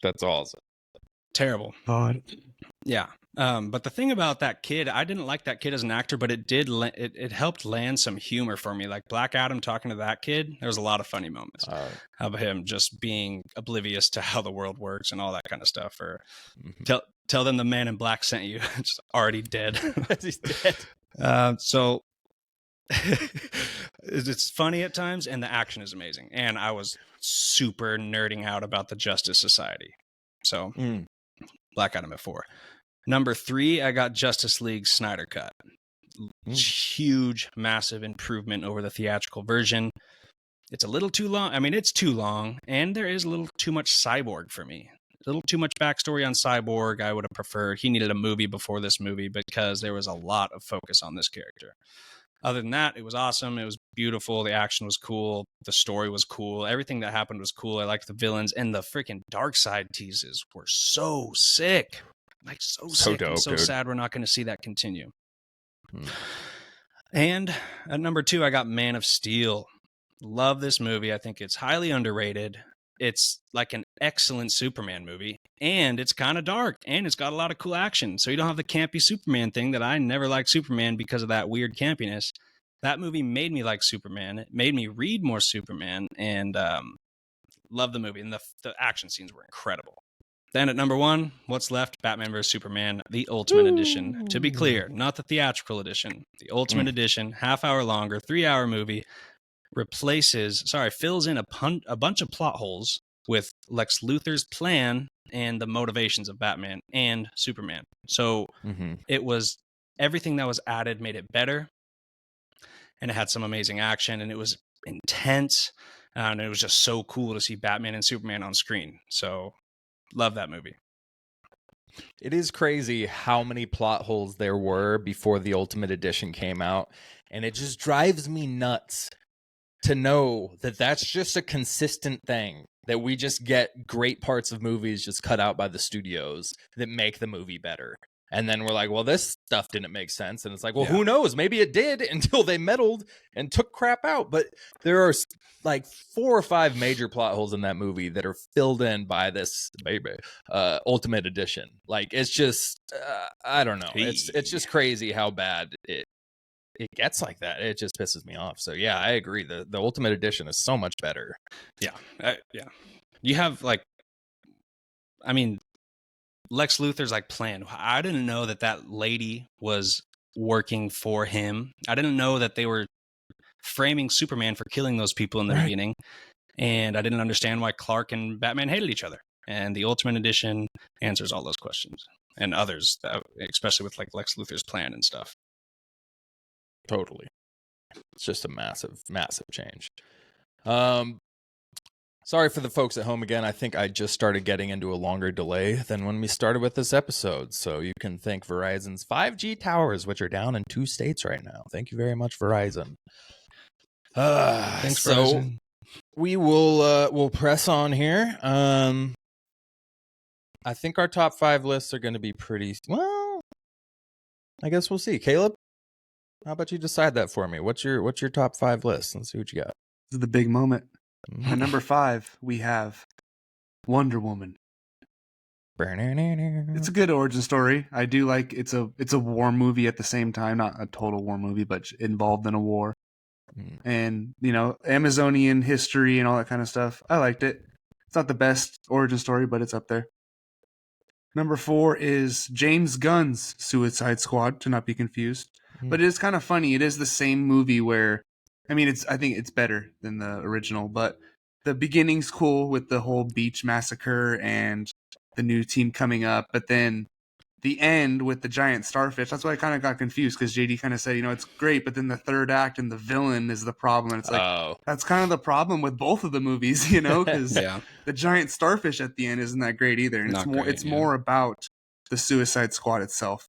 That's all. Terrible. God. Yeah. But the thing about that kid, I didn't like that kid as an actor, but it helped land some humor for me. Like Black Adam talking to that kid, there was a lot of funny moments of him just being oblivious to how the world works and all that kind of stuff. Or tell them the man in black sent you. Just already dead. He's dead. So it's funny at times, and the action is amazing. And I was super nerding out about the Justice Society. So Black Adam at 4. Number 3, I got Justice League Snyder Cut. Huge, massive improvement over the theatrical version. It's a little too long. I mean, it's too long, and there is a little too much Cyborg for me. A little too much backstory on Cyborg. I would have preferred. He needed a movie before this movie because there was a lot of focus on this character. Other than that, it was awesome. It was beautiful. The action was cool. The story was cool. Everything that happened was cool. I liked the villains, and the freaking Darkseid teases were so sick. Like, so sick. Dope, I'm so dude. sad we're not going to see that continue. And at number 2, I got Man of Steel. Love this movie. I think it's highly underrated. It's like an excellent Superman movie, and it's kind of dark, and it's got a lot of cool action. So you don't have the campy Superman thing that I never liked Superman because of that weird campiness. That movie made me like Superman. It made me read more Superman, and love the movie. And the action scenes were incredible. Then at number 1, what's left? Batman vs. Superman, the Ultimate Edition. To be clear, not the theatrical edition. The Ultimate Edition, half-hour longer, 3-hour movie, fills in a bunch of plot holes with Lex Luthor's plan and the motivations of Batman and Superman. So it was everything that was added made it better, and it had some amazing action, and it was intense, and it was just so cool to see Batman and Superman on screen. So love that movie. It is crazy how many plot holes there were before the Ultimate Edition came out, and it just drives me nuts to know that that's just a consistent thing, that we just get great parts of movies just cut out by the studios that make the movie better. And then we're like, well, this stuff didn't make sense. And it's like, well, who knows? Maybe it did until they meddled and took crap out. But there are like 4 or 5 major plot holes in that movie that are filled in by this Ultimate Edition. Like, it's just, I don't know. It's just crazy how bad it gets like that. It just pisses me off. So yeah, I agree. The Ultimate Edition is so much better. Yeah. You have Lex Luthor's plan. I didn't know that lady was working for him. I didn't know that they were framing Superman for killing those people in the beginning. And I didn't understand why Clark and Batman hated each other. And the Ultimate Edition answers all those questions and others, especially with Lex Luthor's plan and stuff. Totally. It's just a massive, massive change. Sorry for the folks at home again. I think I just started getting into a longer delay than when we started with this episode. So you can thank Verizon's 5G towers, which are down in 2 states right now. Thank you very much, Verizon. Thanks, Verizon. We will we'll press on here. I think our top 5 lists are going to be pretty well. I guess we'll see. Caleb, how about you decide that for me? What's your top 5 list? Let's see what you got. This is the big moment. At number 5, we have Wonder Woman. It's a good origin story. I do like it's a war movie at the same time, not a total war movie, but involved in a war. And, Amazonian history and all that kind of stuff. I liked it. It's not the best origin story, but it's up there. Number 4 is James Gunn's Suicide Squad, to not be confused. But it is kind of funny. It is the same movie where, I think it's better than the original, but the beginning's cool with the whole beach massacre and the new team coming up. But then the end with the giant starfish, that's why I kind of got confused, because JD kind of said, it's great, but then the third act and the villain is the problem. And it's like, that's kind of the problem with both of the movies, because the giant starfish at the end isn't that great either. And it's more about the Suicide Squad itself.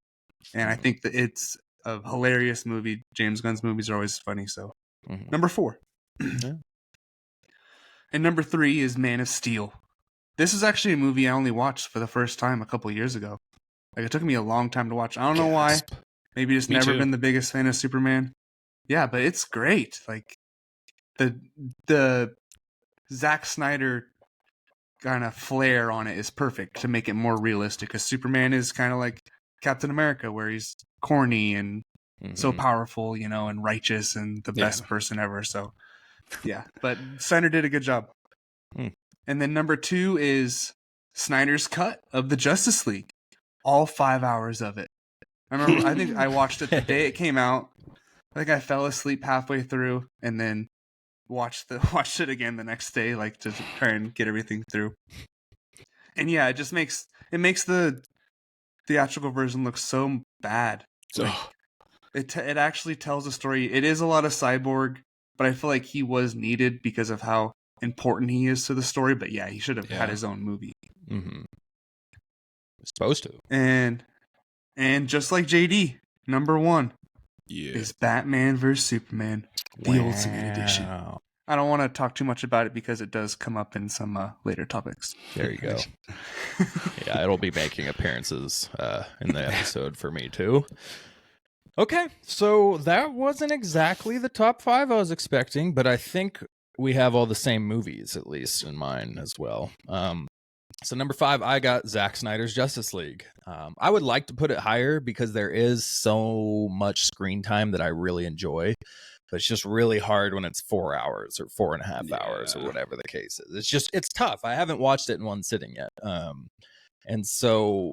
And I think that it's a hilarious movie. James Gunn's movies are always funny. So number 4. And number 3 is Man of Steel. This is actually a movie I only watched for the first time a couple years ago. It took me a long time to watch. I don't know why. Maybe just never been the biggest fan of Superman. Yeah, but it's great. The Zack Snyder kind of flair on it is perfect to make it more realistic, because Superman is kind of like Captain America, where he's corny and so powerful, and righteous and the best person ever. So yeah, but Snyder did a good job. And then number 2 is Snyder's cut of the Justice League. All 5 hours of it. I think I watched it the day it came out. I think I fell asleep halfway through and then watched it again the next day, to try and get everything through. And yeah, it makes the theatrical version look so bad. It actually tells a story. It is a lot of Cyborg, but I feel like he was needed because of how important he is to the story. But yeah, he should have had his own movie. Supposed to. And just like JD, number 1 is Batman vs. Superman, the Ultimate Edition. I don't want to talk too much about it because it does come up in some later topics. There you go. Yeah, it'll be making appearances in the episode for me too. Okay, so that wasn't exactly the top 5 I was expecting, but I think we have all the same movies, at least in mine as well. So number 5, I got Zack Snyder's Justice League. I would like to put it higher because there is so much screen time that I really enjoy. But it's just really hard when it's 4 hours or 4.5 hours or whatever the case is. It's tough. I haven't watched it in one sitting yet. And so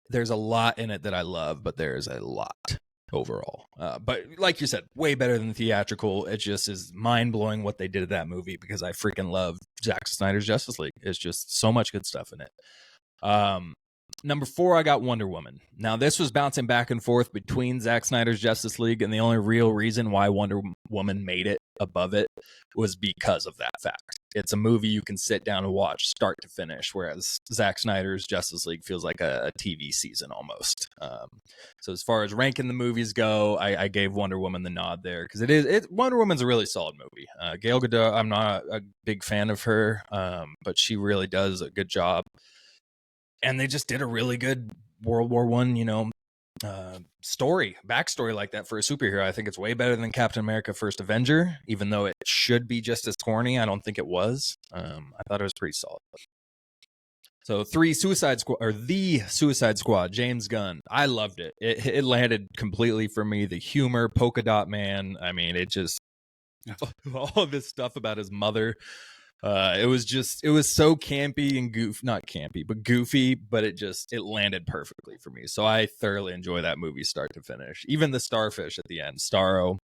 there's a lot in it that I love, but there's a lot overall. But like you said, way better than theatrical. It just is mind blowing what they did to that movie because I freaking love Zack Snyder's Justice League. It's just so much good stuff in it. Number 4, I got Wonder Woman. Now, this was bouncing back and forth between Zack Snyder's Justice League, and the only real reason why Wonder Woman made it above it was because of that fact. It's a movie you can sit down and watch start to finish, whereas Zack Snyder's Justice League feels like a TV season almost. So as far as ranking the movies go, I gave Wonder Woman the nod there because Wonder Woman's a really solid movie. Gal Gadot, I'm not a big fan of her, but she really does a good job. And they just did a really good World War I, backstory like that for a superhero. I think it's way better than Captain America: First Avenger, even though it should be just as corny. I don't think it was. I thought it was pretty solid. So the Suicide Squad, James Gunn. I loved it. It landed completely for me. The humor, Polka Dot Man. I mean, it just all of this stuff about his mother. It was so campy and not campy, but goofy, but it landed perfectly for me. So I thoroughly enjoy that movie start to finish. Even the starfish at the end, Starro,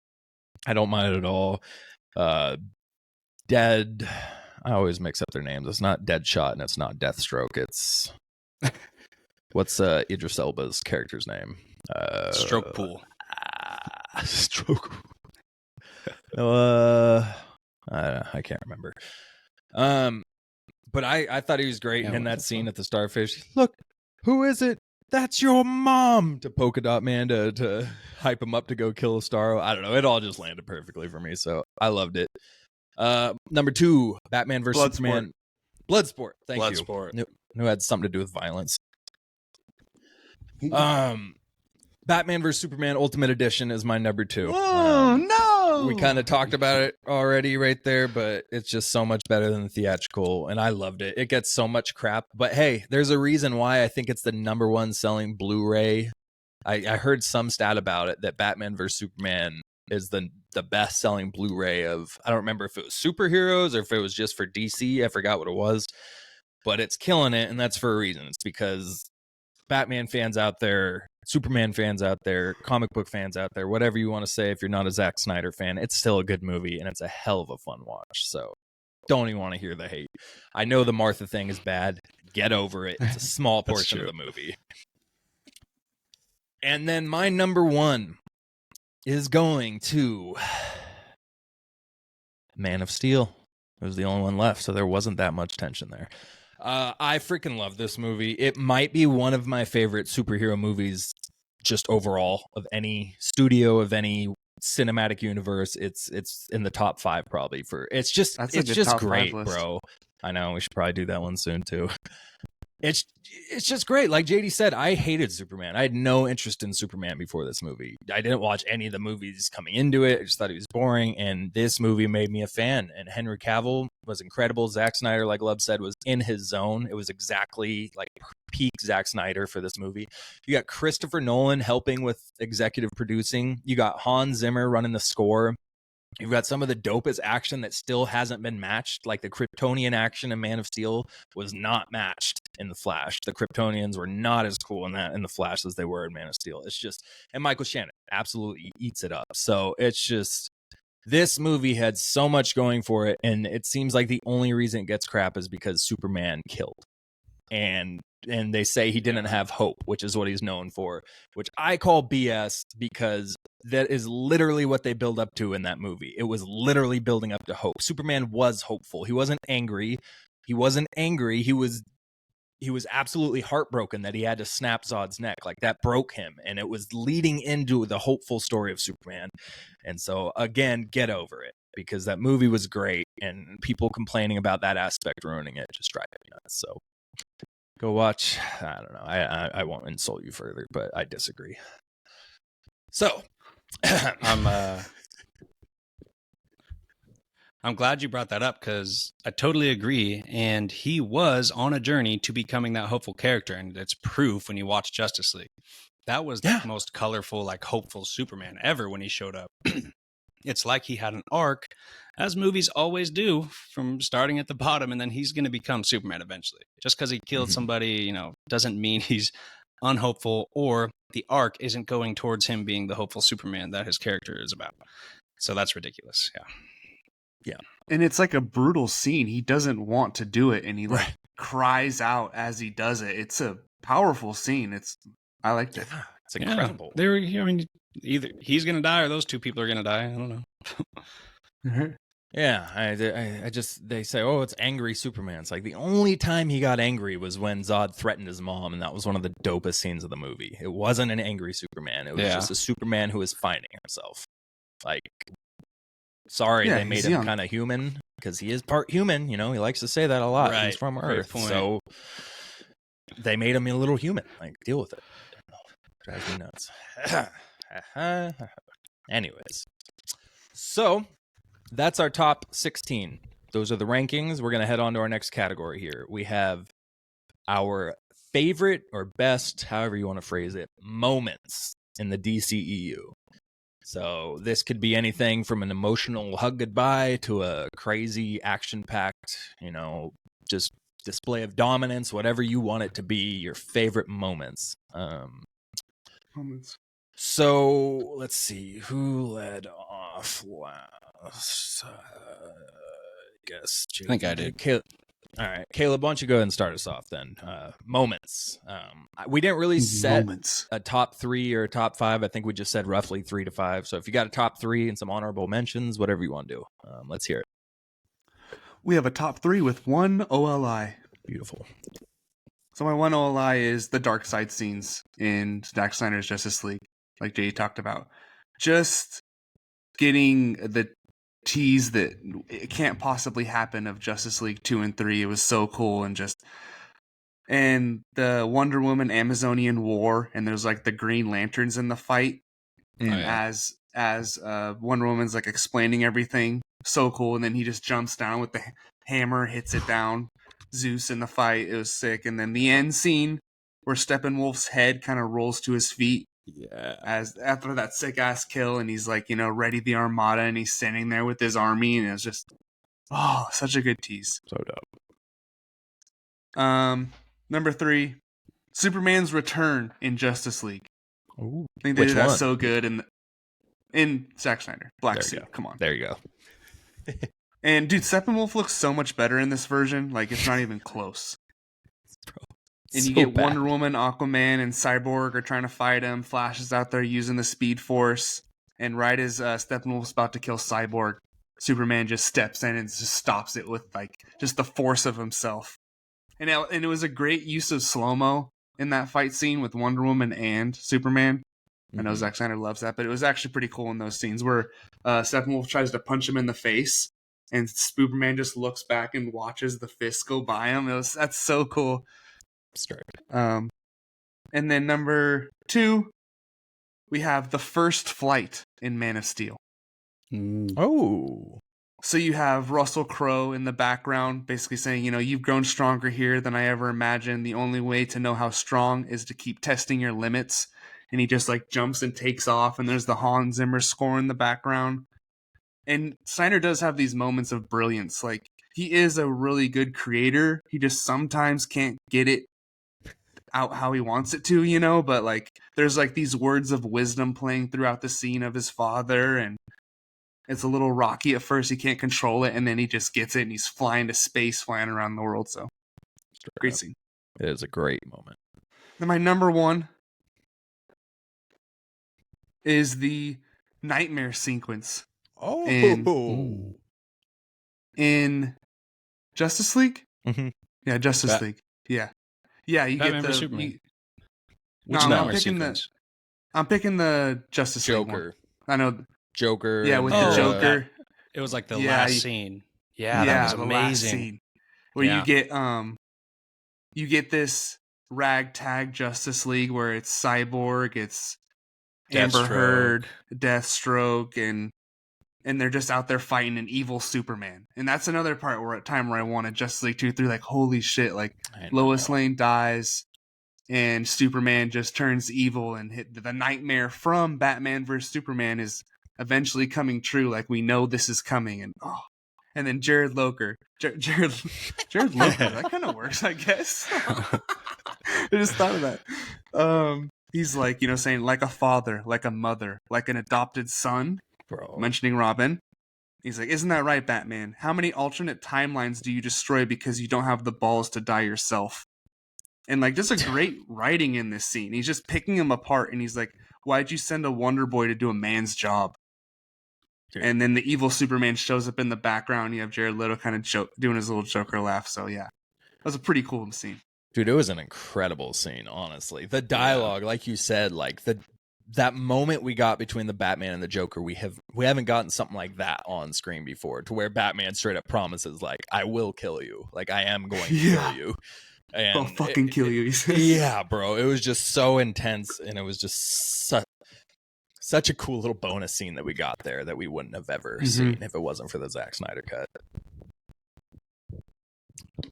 I don't mind it at all. Dead, I always mix up their names. It's not Deadshot and it's not Deathstroke. It's what's Idris Elba's character's name? Stroke Pool. Stroke. I can't remember. But I thought he was great in that scene at the starfish. Look, who is it? That's your mom, to Polka Dot Man to hype him up to go kill Starro. I don't know. It all just landed perfectly for me, so I loved it. Number 2, Batman vs Superman. Bloodsport. Thank you. Bloodsport. Who had something to do with violence. Batman vs Superman Ultimate Edition is my number 2. Oh, no! We kind of talked about it already right there, but it's just so much better than the theatrical, and I loved it. It gets so much crap, but hey, there's a reason why I think it's the number 1 selling Blu-ray. I heard some stat about it that Batman vs Superman is the best selling Blu-ray of, I don't remember if it was superheroes or if it was just for DC. I forgot what it was, but it's killing it, and that's for a reason. It's because Batman fans out there, Superman fans out there, comic book fans out there, whatever you want to say, if you're not a Zack Snyder fan, it's still a good movie and it's a hell of a fun watch. So don't even want to hear the hate. I know the Martha thing is bad. Get over it. It's a small portion of the movie. And then my number 1 is going to Man of Steel. It was the only one left, so there wasn't that much tension there. I freaking love this movie. It might be one of my favorite superhero movies just overall of any studio, of any cinematic universe. It's in the top 5 probably for it's just great, bro. I know we should probably do that one soon too. It's just great. Like JD said, I hated Superman. I had no interest in Superman before this movie. I didn't watch any of the movies coming into it. I just thought he was boring. And this movie made me a fan. And Henry Cavill was incredible. Zack Snyder, like Love said, was in his zone. It was exactly like peak Zack Snyder for this movie. You got Christopher Nolan helping with executive producing. You got Hans Zimmer running the score. You've got some of the dopest action that still hasn't been matched. Like the Kryptonian action in Man of Steel was not matched in The Flash. The Kryptonians were not as cool in The Flash as they were in Man of Steel. It's just, and Michael Shannon absolutely eats it up. So it's just, this movie had so much going for it. And it seems like the only reason it gets crap is because Superman killed. And they say he didn't have hope, which is what he's known for, which I call BS because that is literally what they build up to in that movie. It was literally building up to hope. Superman was hopeful. He wasn't angry. He was absolutely heartbroken that he had to snap Zod's neck. Like that broke him. And it was leading into the hopeful story of Superman. And so again, get over it because that movie was great. And people complaining about that aspect ruining it just drive me nuts. So go watch. I don't know. I won't insult you further, but I disagree. So I'm glad you brought that up because I totally agree. And he was on a journey to becoming that hopeful character. And it's proof when you watch Justice League. That was the most colorful, like hopeful Superman ever when he showed up. It's like he had an arc, as movies always do, from starting at the bottom, and then he's going to become Superman eventually. Just because he killed somebody, doesn't mean he's unhopeful, or the arc isn't going towards him being the hopeful Superman that his character is about. So that's ridiculous. Yeah. And it's like a brutal scene. He doesn't want to do it, and he like cries out as he does it. It's a powerful scene. I liked it. It's incredible. Either he's gonna die or those two people are gonna die. I don't know. Yeah, they say, oh, it's angry Superman. It's like the only time he got angry was when Zod threatened his mom, and that was one of the dopest scenes of the movie. It wasn't an angry Superman. It was just a Superman who was finding himself. Like, sorry, they made him kind of human because he is part human. He likes to say that a lot. Right. He's from Earth, so they made him a little human. Like, deal with it. Drives me nuts. Anyways, so that's our top 16. Those are the rankings. We're going to head on to our next category here. We have our favorite or best, however you want to phrase it, moments in the DCEU. So this could be anything from an emotional hug goodbye to a crazy action-packed, just display of dominance, whatever you want it to be, your favorite moments. So let's see who led off last. I guess I think I did. All right, Caleb, why don't you go ahead and start us off then? Moments. We didn't really set a top 3 or a top 5. I think we just said roughly 3 to 5. So if you got a top 3 and some honorable mentions, whatever you want to do, let's hear it. We have a top 3 with 1 OLI. Beautiful. So my 1 OLI is the dark side scenes in Zack Snyder's Justice League, like Jay talked about. Just getting the tease that it can't possibly happen of Justice League 2 and 3. It was so cool, and the Wonder Woman Amazonian War, and there's like the Green Lanterns in the fight, and as Wonder Woman's like explaining everything, so cool, and then he just jumps down with the hammer, hits it down. Zeus in the fight, it was sick. And then the end scene where Steppenwolf's head kind of rolls to his feet as after that sick ass kill, and he's like, ready the armada, and he's standing there with his army, and it's just such a good tease. So dope. Number 3, Superman's return in Justice League. Ooh, I think they did that so good in Zack Snyder. Black suit. Come on. There you go. And dude, Steppenwolf looks so much better in this version. Like, it's not even close. And you get Wonder Woman, Aquaman, and Cyborg are trying to fight him. Flash is out there using the Speed Force. And right as Steppenwolf's about to kill Cyborg, Superman just steps in and just stops it with like just the force of himself. And it was a great use of slow-mo in that fight scene with Wonder Woman and Superman. I know Zack Snyder loves that, but it was actually pretty cool in those scenes where Steppenwolf tries to punch him in the face, and Superman just looks back and watches the fist go by him. That's so cool. And then number 2, we have the first flight in Man of Steel. Oh. So you have Russell Crowe in the background basically saying, you've grown stronger here than I ever imagined. The only way to know how strong is to keep testing your limits. And he just like jumps and takes off, and there's the Hans Zimmer score in the background. And Snyder does have these moments of brilliance. Like, he is a really good creator. He just sometimes can't get it out how he wants it to, but like there's like these words of wisdom playing throughout the scene of his father, and it's a little rocky at first. He can't control it, and then he just gets it, and he's flying to space, flying around the world. So great scene. It is a great moment. Then my number 1 is the nightmare sequence. In Justice League? Mm-hmm. Yeah, Justice League. Yeah. Yeah, you Batman get the Superman. I'm picking the Justice League Joker. one. I know Joker. Yeah, with the Joker. It was like the last scene. Yeah, that was amazing. Last scene where you get this ragtag Justice League where it's Cyborg, it's Amber Heard, Deathstroke, and and they're just out there fighting an evil Superman. And that's another part where I wanted Justice League 2 3, like, holy shit, like Lois Lane dies and Superman just turns evil, and the nightmare from Batman vs Superman is eventually coming true. Like, we know this is coming, and then Jared Loker, Jared Loker, that kind of works, I guess. I just thought of that. He's like, saying like a father, like a mother, like an adopted son, Bro. mentioning Robin. He's like, isn't that right, Batman? How many alternate timelines do you destroy because you don't have the balls to die yourself? And like, just a great writing in this scene. He's just picking him apart, and he's like, why'd you send a Wonder Boy to do a man's job? Dude. And then the evil Superman shows up in the background. You have Jared Leto kind of doing his little Joker laugh. So yeah, that was a pretty cool scene. Dude, it was an incredible scene, honestly. The dialogue, like you said, like that moment we got between the Batman and the Joker, we haven't gotten something like that on screen before, to where Batman straight up promises, like, I will kill you. Like, I am going to kill you. And I'll fucking kill you, he says. Yeah, bro. It was just so intense, and it was just such a cool little bonus scene that we got there that we wouldn't have ever seen if it wasn't for the Zack Snyder cut.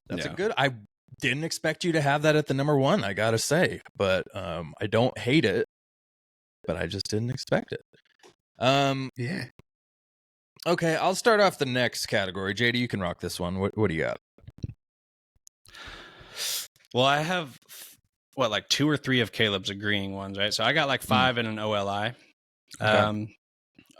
That's a good... I didn't expect you to have that at the number one, I gotta say, but I don't hate it, but I just didn't expect it. Yeah. Okay, I'll start off the next category. JD, you can rock this one. What do you got? Well, I have like 2 or 3 of Caleb's agreeing ones, right? So I got like 5 in an OLI. Okay.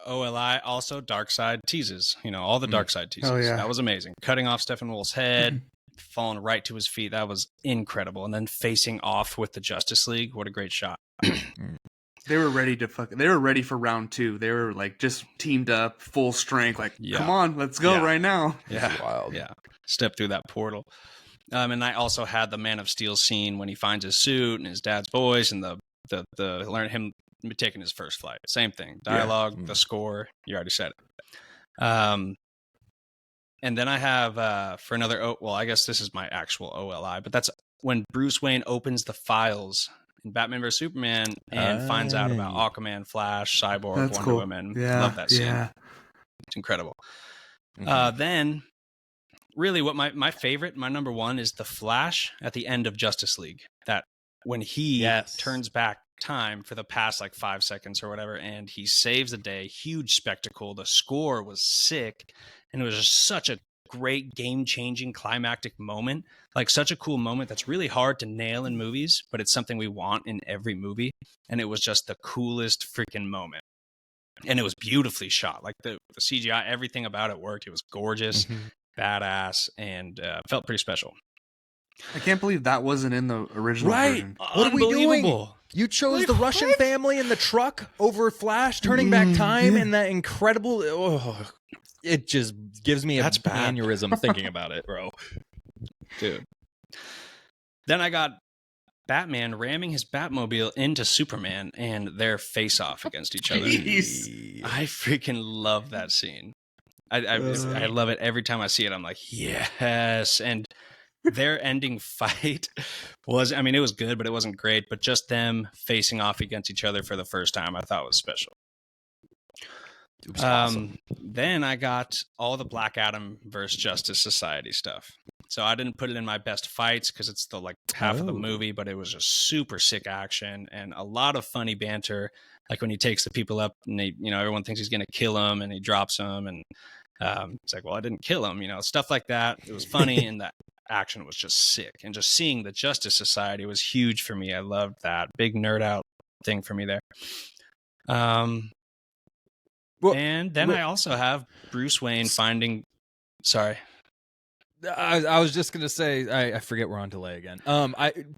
OLI also Darkseid teases, all the Darkseid teases. Oh, yeah. That was amazing. Cutting off Steppenwolf's head, falling right to his feet. That was incredible. And then facing off with the Justice League. What a great shot. They were ready they were ready for round 2. They were like just teamed up, full strength. Like, come on, let's go right now. Yeah. Wild. Yeah. Step through that portal. And I also had the Man of Steel scene when he finds his suit and his dad's voice, and the learn him taking his first flight. Same thing. Dialogue, the score. You already said it. And then I have for another. Well, I guess this is my actual OLI, but that's when Bruce Wayne opens the files in Batman vs Superman and finds out about Aquaman, Flash, Cyborg, Wonder Woman. Yeah, love that scene. Yeah. It's incredible. Then. Really, what my favorite, my number one, is the Flash at the end of Justice League. That when he turns back time for the past like 5 seconds or whatever, and he saves the day. Huge spectacle. The score was sick, and it was just such a great game-changing climactic moment. Like, such a cool moment that's really hard to nail in movies, but it's something we want in every movie. And it was just the coolest freaking moment. And it was beautifully shot. Like the CGI, everything about it worked. It was gorgeous. Badass, and felt pretty special. I can't believe that wasn't in the original version. What are we doing? You chose the Russian family in the truck over Flash turning back time, and that incredible... it just gives me an aneurysm thinking about it, bro. Dude. Then I got Batman ramming his Batmobile into Superman and their face-off against each other. Jeez. I freaking love that scene. I love it every time I see it. I'm like, yes. And their ending fight was, I mean, it was good, but it wasn't great. But just them facing off against each other for the first time, I thought was special. It was awesome. Then I got all the Black Adam versus Justice Society stuff. So I didn't put it in my best fights because it's the half of the movie, but it was just super sick action and a lot of funny banter. Like when he takes the people up and everyone thinks he's going to kill him and he drops them. And it's like, well, I didn't kill him, stuff like that. It was funny. And that action was just sick. And just seeing the Justice Society was huge for me. I loved that big nerd out thing for me there. And then I also have Bruce Wayne finding, sorry. I was just gonna say, I forget we're on delay again.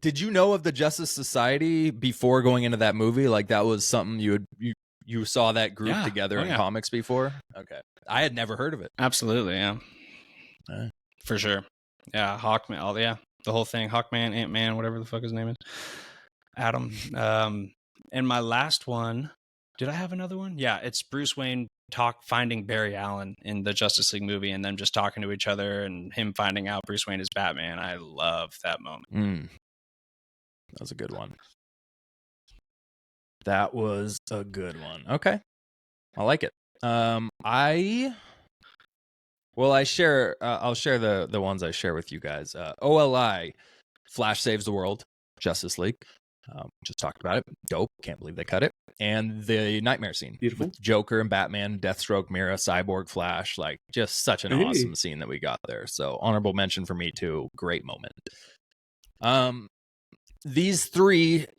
Did you know of the Justice Society before going into that movie? Like that was something you saw that group together in comics before? Okay, I had never heard of it. Absolutely, yeah, for sure. Yeah, Hawkman. The whole thing. Hawkman, Ant-Man, whatever the fuck his name is, Adam. And my last one. Did I have another one? Yeah, it's Bruce Wayne finding Barry Allen in the Justice League movie and them just talking to each other and him finding out Bruce Wayne is Batman. I love that moment. That was a good one. That was a good one. Okay. I like it. I share. I'll share the ones I share with you guys. OLI, Flash Saves the World, Justice League. Just talked about it. Dope. Can't believe they cut it. And the nightmare scene. Beautiful. With Joker and Batman, Deathstroke, Mira, Cyborg, Flash. Like, just such an awesome scene that we got there. So honorable mention for me too. Great moment. These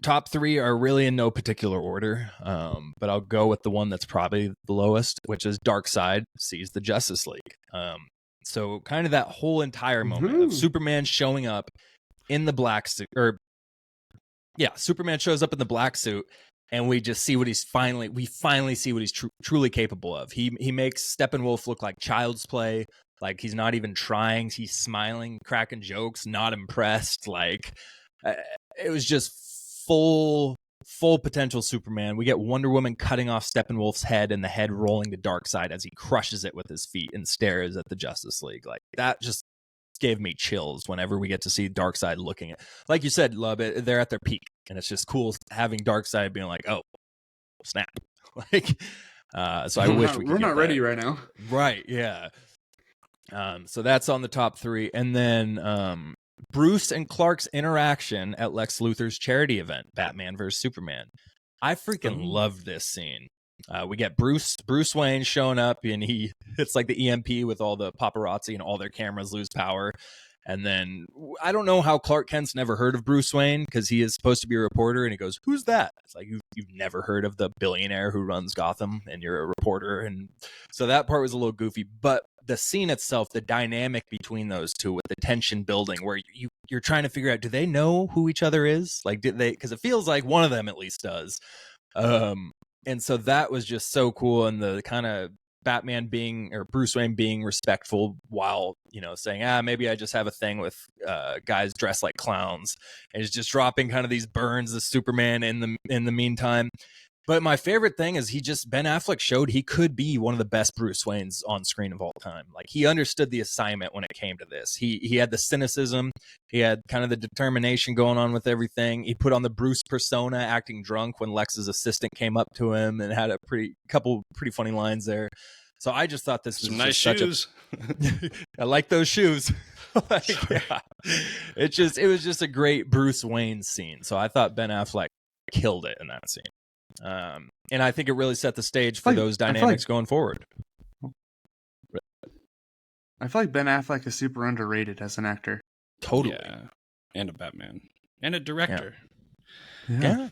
top three are really in no particular order. But I'll go with the one that's probably the lowest, which is Darkseid sees the Justice League. So kind of that whole entire moment of Superman showing up in the black suit, Superman shows up in the black suit, and we just see what we finally see what he's truly capable of. He makes Steppenwolf look like child's play, like he's not even trying. He's smiling, cracking jokes, not impressed. Like it was just full potential Superman. We get Wonder Woman cutting off Steppenwolf's head and the head rolling to Darkseid as he crushes it with his feet and stares at the Justice League. Like that just gave me chills whenever we get to see Darkseid looking at, like you said, Love, they're at their peak, and it's just cool having Darkseid being like, oh snap. Like so I wish we're not ready right now. Right, yeah. So that's on the top three. And then Bruce and Clark's interaction at Lex Luthor's charity event, Batman vs Superman. I freaking loved this scene. We get Bruce Wayne showing up, and it's like the EMP with all the paparazzi, and all their cameras lose power. And then I don't know how Clark Kent's never heard of Bruce Wayne, because he is supposed to be a reporter, and he goes, "Who's that?" It's like, you've never heard of the billionaire who runs Gotham, and you're a reporter. And so that part was a little goofy, but the scene itself, the dynamic between those two, with the tension building, where you're trying to figure out, do they know who each other is? Like, did they? Because it feels like one of them at least does. And so that was just so cool, and the kind of Bruce Wayne being respectful while, saying, maybe I just have a thing with guys dressed like clowns, and he's just dropping kind of these burns of Superman in the meantime. But my favorite thing is Ben Affleck showed he could be one of the best Bruce Waynes on screen of all time. Like, he understood the assignment when it came to this. He had the cynicism, he had kind of the determination going on with everything. He put on the Bruce persona, acting drunk when Lex's assistant came up to him and had a couple pretty funny lines there. So I just thought this was some nice shoes. I like those shoes. Yeah. It was just a great Bruce Wayne scene. So I thought Ben Affleck killed it in that scene. And I think it really set the stage for those dynamics going forward. I feel like Ben Affleck is super underrated as an actor. Totally. Yeah. And a Batman. And a director. Yeah.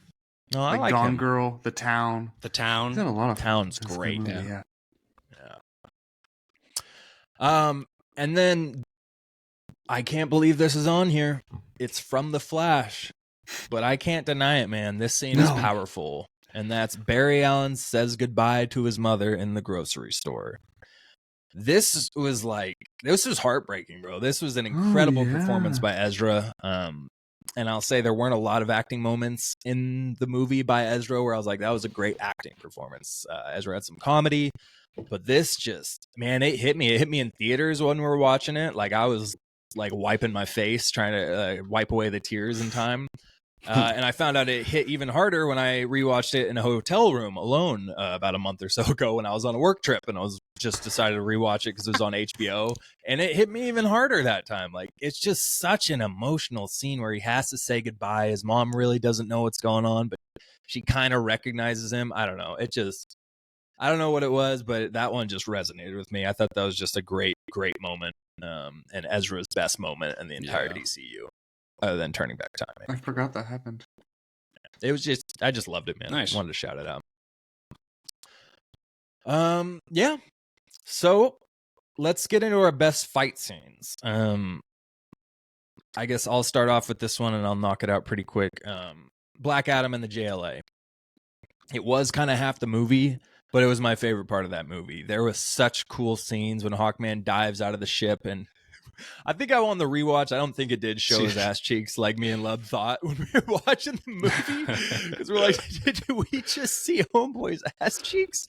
No, I like Gone him. Girl, The Town. The Town. He's done a lot of Town's great. Yeah. And then I can't believe this is on here. It's from The Flash, but I can't deny it, man. This scene is powerful. And that's Barry Allen says goodbye to his mother in the grocery store. This was heartbreaking, bro. This was an incredible performance by Ezra. And I'll say there weren't a lot of acting moments in the movie by Ezra where I was like, that was a great acting performance. Ezra had some comedy, but this just, man, it hit me. It hit me in theaters when we were watching it. Like, I was like wiping my face, trying to wipe away the tears in time. And I found out it hit even harder when I rewatched it in a hotel room alone about a month or so ago when I was on a work trip, and I was just decided to rewatch it because it was on HBO, and it hit me even harder that time. Like, it's just such an emotional scene where he has to say goodbye. His mom really doesn't know what's going on, but she kind of recognizes him. I don't know. I don't know what it was, but that one just resonated with me. I thought that was just a great, great moment, and Ezra's best moment in the entire DCU. Other than turning back time. I forgot that happened. It was just, I just loved it, man. Nice. I wanted to shout it out. Yeah. So let's get into our best fight scenes. I guess I'll start off with this one and I'll knock it out pretty quick. Black Adam and the JLA. It was kind of half the movie, but it was my favorite part of that movie. There was such cool scenes when Hawkman dives out of the ship, and I think I won the rewatch. I don't think it did show his ass cheeks like me and Lub thought when we were watching the movie, because we're like, did we just see Homeboy's ass cheeks?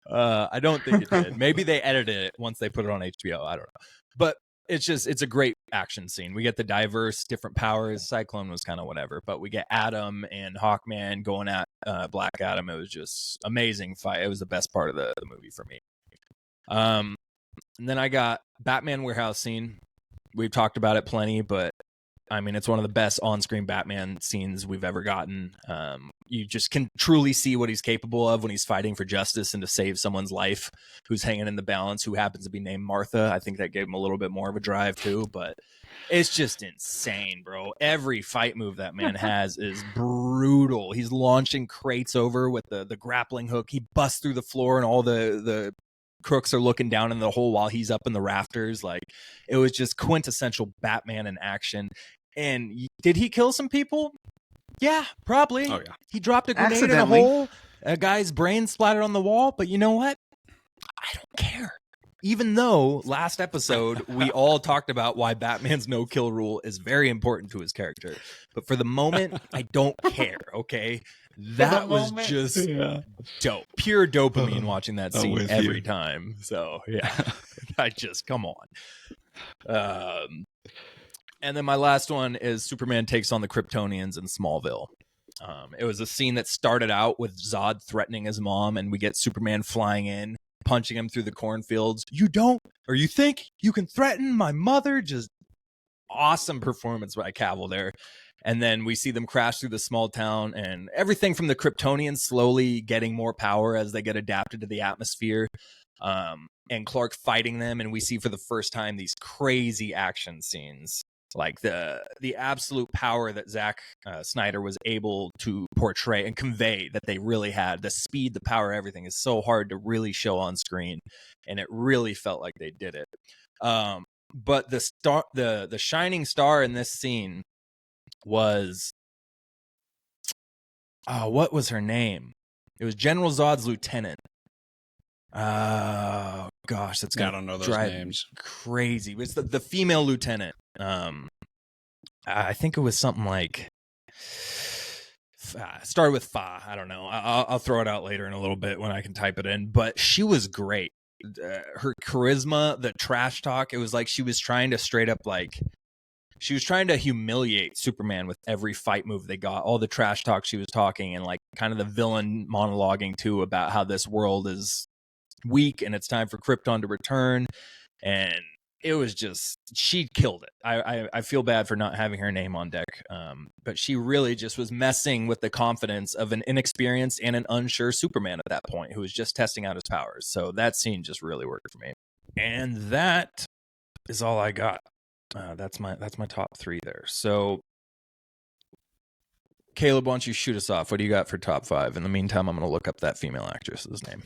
I don't think it did. Maybe they edited it once they put it on HBO. I don't know. But it's a great action scene. We get the diverse different powers. Cyclone was kind of whatever, but we get Adam and Hawkman going at Black Adam. It was just amazing fight. It was the best part of the movie for me. And then I got Batman warehouse scene. We've talked about it plenty, but I mean, it's one of the best on-screen Batman scenes we've ever gotten. You just can truly see what he's capable of when he's fighting for justice and to save someone's life who's hanging in the balance, who happens to be named Martha. I think that gave him a little bit more of a drive too, but it's just insane, bro. Every fight move that man has is brutal. He's launching crates over with the grappling hook. He busts through the floor and all the crooks are looking down in the hole while he's up in the rafters. Like, it was just quintessential Batman in action. And did he kill some people? Yeah, probably. Oh, yeah. He dropped a grenade in a hole. A guy's brain splattered on the wall. But you know what? I don't care. Even though last episode we all talked about why Batman's no-kill rule is very important to his character. But for the moment, I don't care, okay? That was just dope. Pure dopamine watching that scene every time. So, yeah. Come on. And then my last one is Superman takes on the Kryptonians in Smallville. It was a scene that started out with Zod threatening his mom, and we get Superman flying in, punching him through the cornfields. You think you can threaten my mother? Just awesome performance by Cavill there. And then we see them crash through the small town, and everything from the Kryptonians slowly getting more power as they get adapted to the atmosphere. And Clark fighting them, and we see for the first time these crazy action scenes. Like the absolute power that Zack Snyder was able to portray and convey that they really had. The speed, the power, everything is so hard to really show on screen, and it really felt like they did it. But the shining star in this scene was what was her name? It was General Zod's lieutenant. Oh gosh, that's gonna I don't know those drive names. Crazy. It's the female lieutenant. I think it was something like started with Fa. I don't know. I'll throw it out later in a little bit when I can type it in. But she was great. Her charisma, the trash talk. It was like she was trying to straight up she was trying to humiliate Superman with every fight move they got. All the trash talk she was talking, and like kind of the villain monologuing too about how this world is weak and it's time for Krypton to return. And it was just, she killed it. I feel bad for not having her name on deck, but she really just was messing with the confidence of an inexperienced and an unsure Superman at that point, who was just testing out his powers. So that scene just really worked for me. And that is all I got. That's my top three there. So Caleb, why don't you shoot us off? What do you got for top five? In the meantime, I'm going to look up that female actress's name.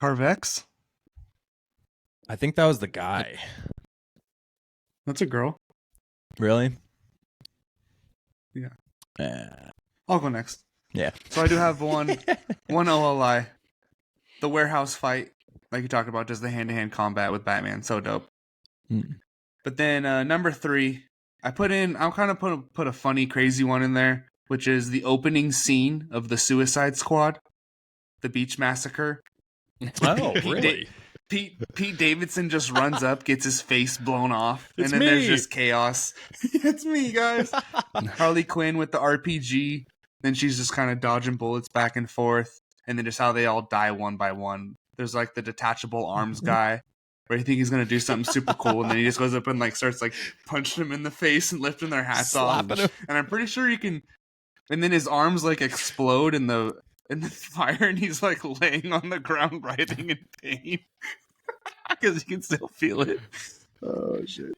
Carvex? I think that was the guy. That's a girl. Really? Yeah. I'll go next. Yeah. So I do have one OLI. The warehouse fight, like you talked about, just the hand-to-hand combat with Batman. So dope. But then number 3, I'll kind of put a funny, crazy one in there, which is the opening scene of the Suicide Squad, the beach massacre. Oh, really? Pete Davidson just runs up, gets his face blown off, and then there's just chaos. It's me, guys. Harley Quinn with the RPG. Then she's just kind of dodging bullets back and forth, and then just how they all die one by one. There's like the detachable arms guy, where you think he's gonna do something super cool, and then he just goes up and like starts like punching them in the face and lifting their hats off. And I'm pretty sure you can. And then his arms like explode in the fire, and he's like laying on the ground writhing in pain because you can still feel it. Oh shit!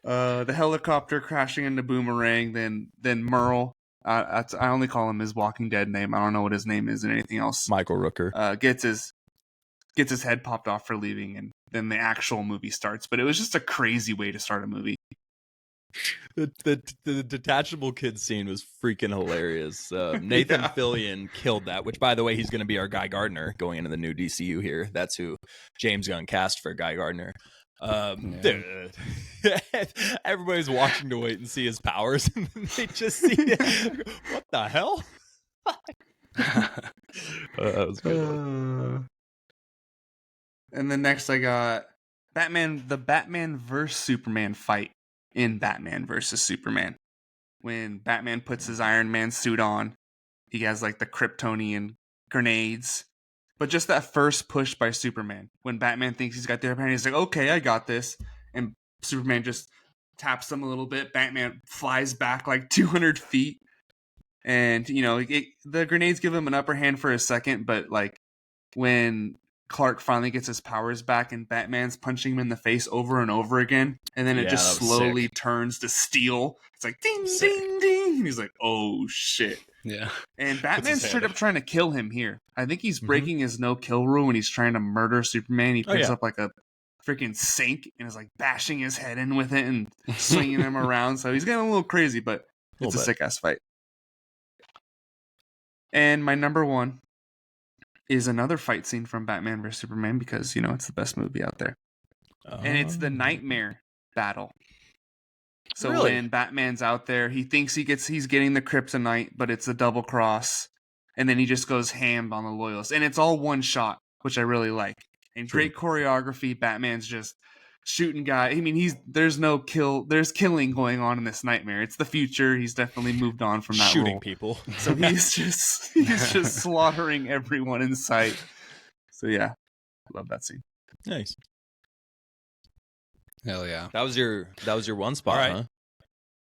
The helicopter crashing into Boomerang, then Merle. I only call him his Walking Dead name. I don't know what his name is in anything else. Michael Rooker gets his head popped off for leaving, and then the actual movie starts. But it was just a crazy way to start a movie. The detachable kid scene was freaking hilarious. Nathan Fillion killed that, which, by the way, he's going to be our Guy Gardner going into the new DCU here. That's who James Gunn cast for Guy Gardner. Dude, everybody's watching to wait and see his powers, and then they just see it. What the hell? That was good. And then next I got the Batman vs Superman fight in Batman vs Superman. When Batman puts his Iron Man suit on, he has like the Kryptonian grenades. But just that first push by Superman, when Batman thinks he's got the upper hand, he's like, okay, I got this. And Superman just taps him a little bit. Batman flies back like 200 feet. And, the grenades give him an upper hand for a second, but like when Clark finally gets his powers back and Batman's punching him in the face over and over again, and then it just slowly turns to steel. It's like ding, ding, ding. And he's like, oh shit. Yeah. And Batman's straight up trying to kill him here. I think he's breaking his no-kill rule when he's trying to murder Superman. He picks up like a freaking sink and is like bashing his head in with it and swinging him around. So he's getting a little crazy, but it's a sick-ass fight. And my number one is another fight scene from Batman vs Superman because, it's the best movie out there. And it's the Nightmare battle. So when Batman's out there, he thinks he's getting the kryptonite, but it's a double cross. And then he just goes ham on the loyalists. And it's all one shot, which I really like. And great choreography. Batman's just shooting guys. I mean, there's killing going on in this Nightmare. It's the future. He's definitely moved on from that shooting role. People. So he's just slaughtering everyone in sight. So yeah, love that scene. Nice. Hell yeah. That was your one spot, All right.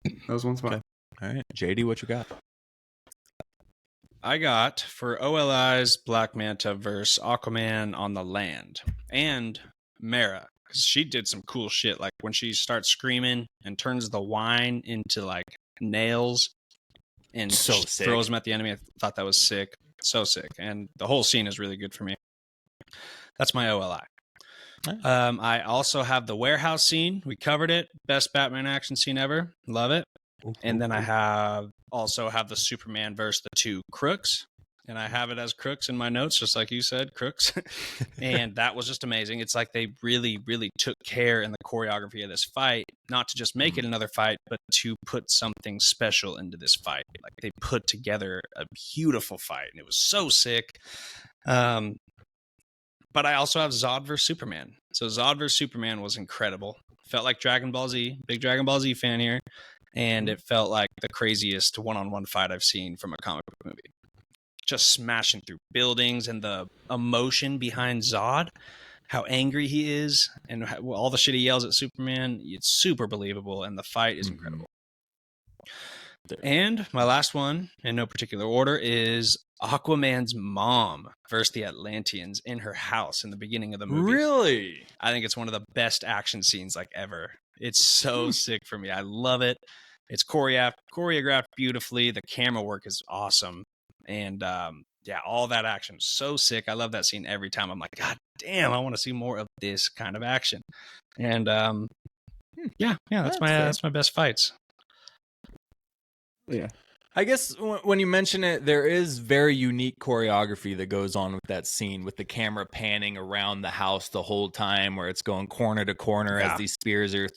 huh? That was one spot. Okay. All right. JD, what you got? I got for OLI's Black Manta versus Aquaman on the land and Mara, because she did some cool shit. Like when she starts screaming and turns the wine into like nails and throws them at the enemy. I thought that was sick. So sick. And the whole scene is really good for me. That's my OLI. I also have the warehouse scene. We covered it. Best Batman action scene ever. Love it. And then I also have the Superman versus the two crooks. And I have it as crooks in my notes, just like you said, crooks. And that was just amazing. It's like they really, really took care in the choreography of this fight, not to just make it another fight, but to put something special into this fight. Like they put together a beautiful fight, and it was so sick. But I also have Zod vs. Superman. So Zod vs. Superman was incredible. Felt like Dragon Ball Z. Big Dragon Ball Z fan here. And it felt like the craziest one-on-one fight I've seen from a comic book movie. Just smashing through buildings and the emotion behind Zod, how angry he is, and all the shit he yells at Superman. It's super believable, and the fight is incredible. And my last one, in no particular order, is Aquaman's mom versus the Atlanteans in her house in the beginning of the movie. Really? I think it's one of the best action scenes like ever. It's so sick for me. I love it. It's choreographed beautifully. The camera work is awesome. And all that action is so sick. I love that scene every time. I'm like, God damn, I want to see more of this kind of action. And that's my best fights. Yeah. I guess when you mention it, there is very unique choreography that goes on with that scene, with the camera panning around the house the whole time, where it's going corner to corner as these spears are,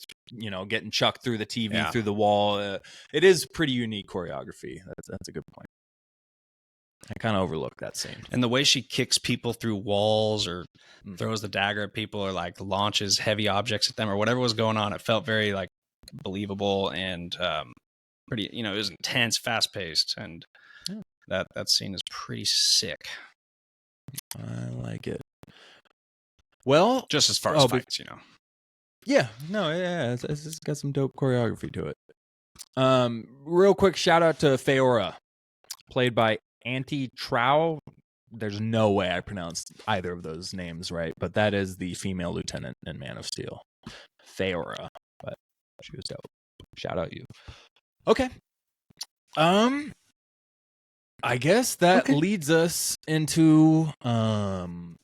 getting chucked through the TV, through the wall. It is pretty unique choreography. That's a good point. I kind of overlooked that scene. And the way she kicks people through walls or throws the dagger at people or like launches heavy objects at them or whatever was going on, it felt very like believable and pretty, it was intense, fast paced, and that scene is pretty sick. I like it. Well, just as far as fights, Yeah, no, yeah, it's got some dope choreography to it. Real quick shout out to Feora, played by Auntie Trow. There's no way I pronounced either of those names right, but that is the female lieutenant in Man of Steel, Feora. But she was dope. Shout out you. Okay. I guess that leads us into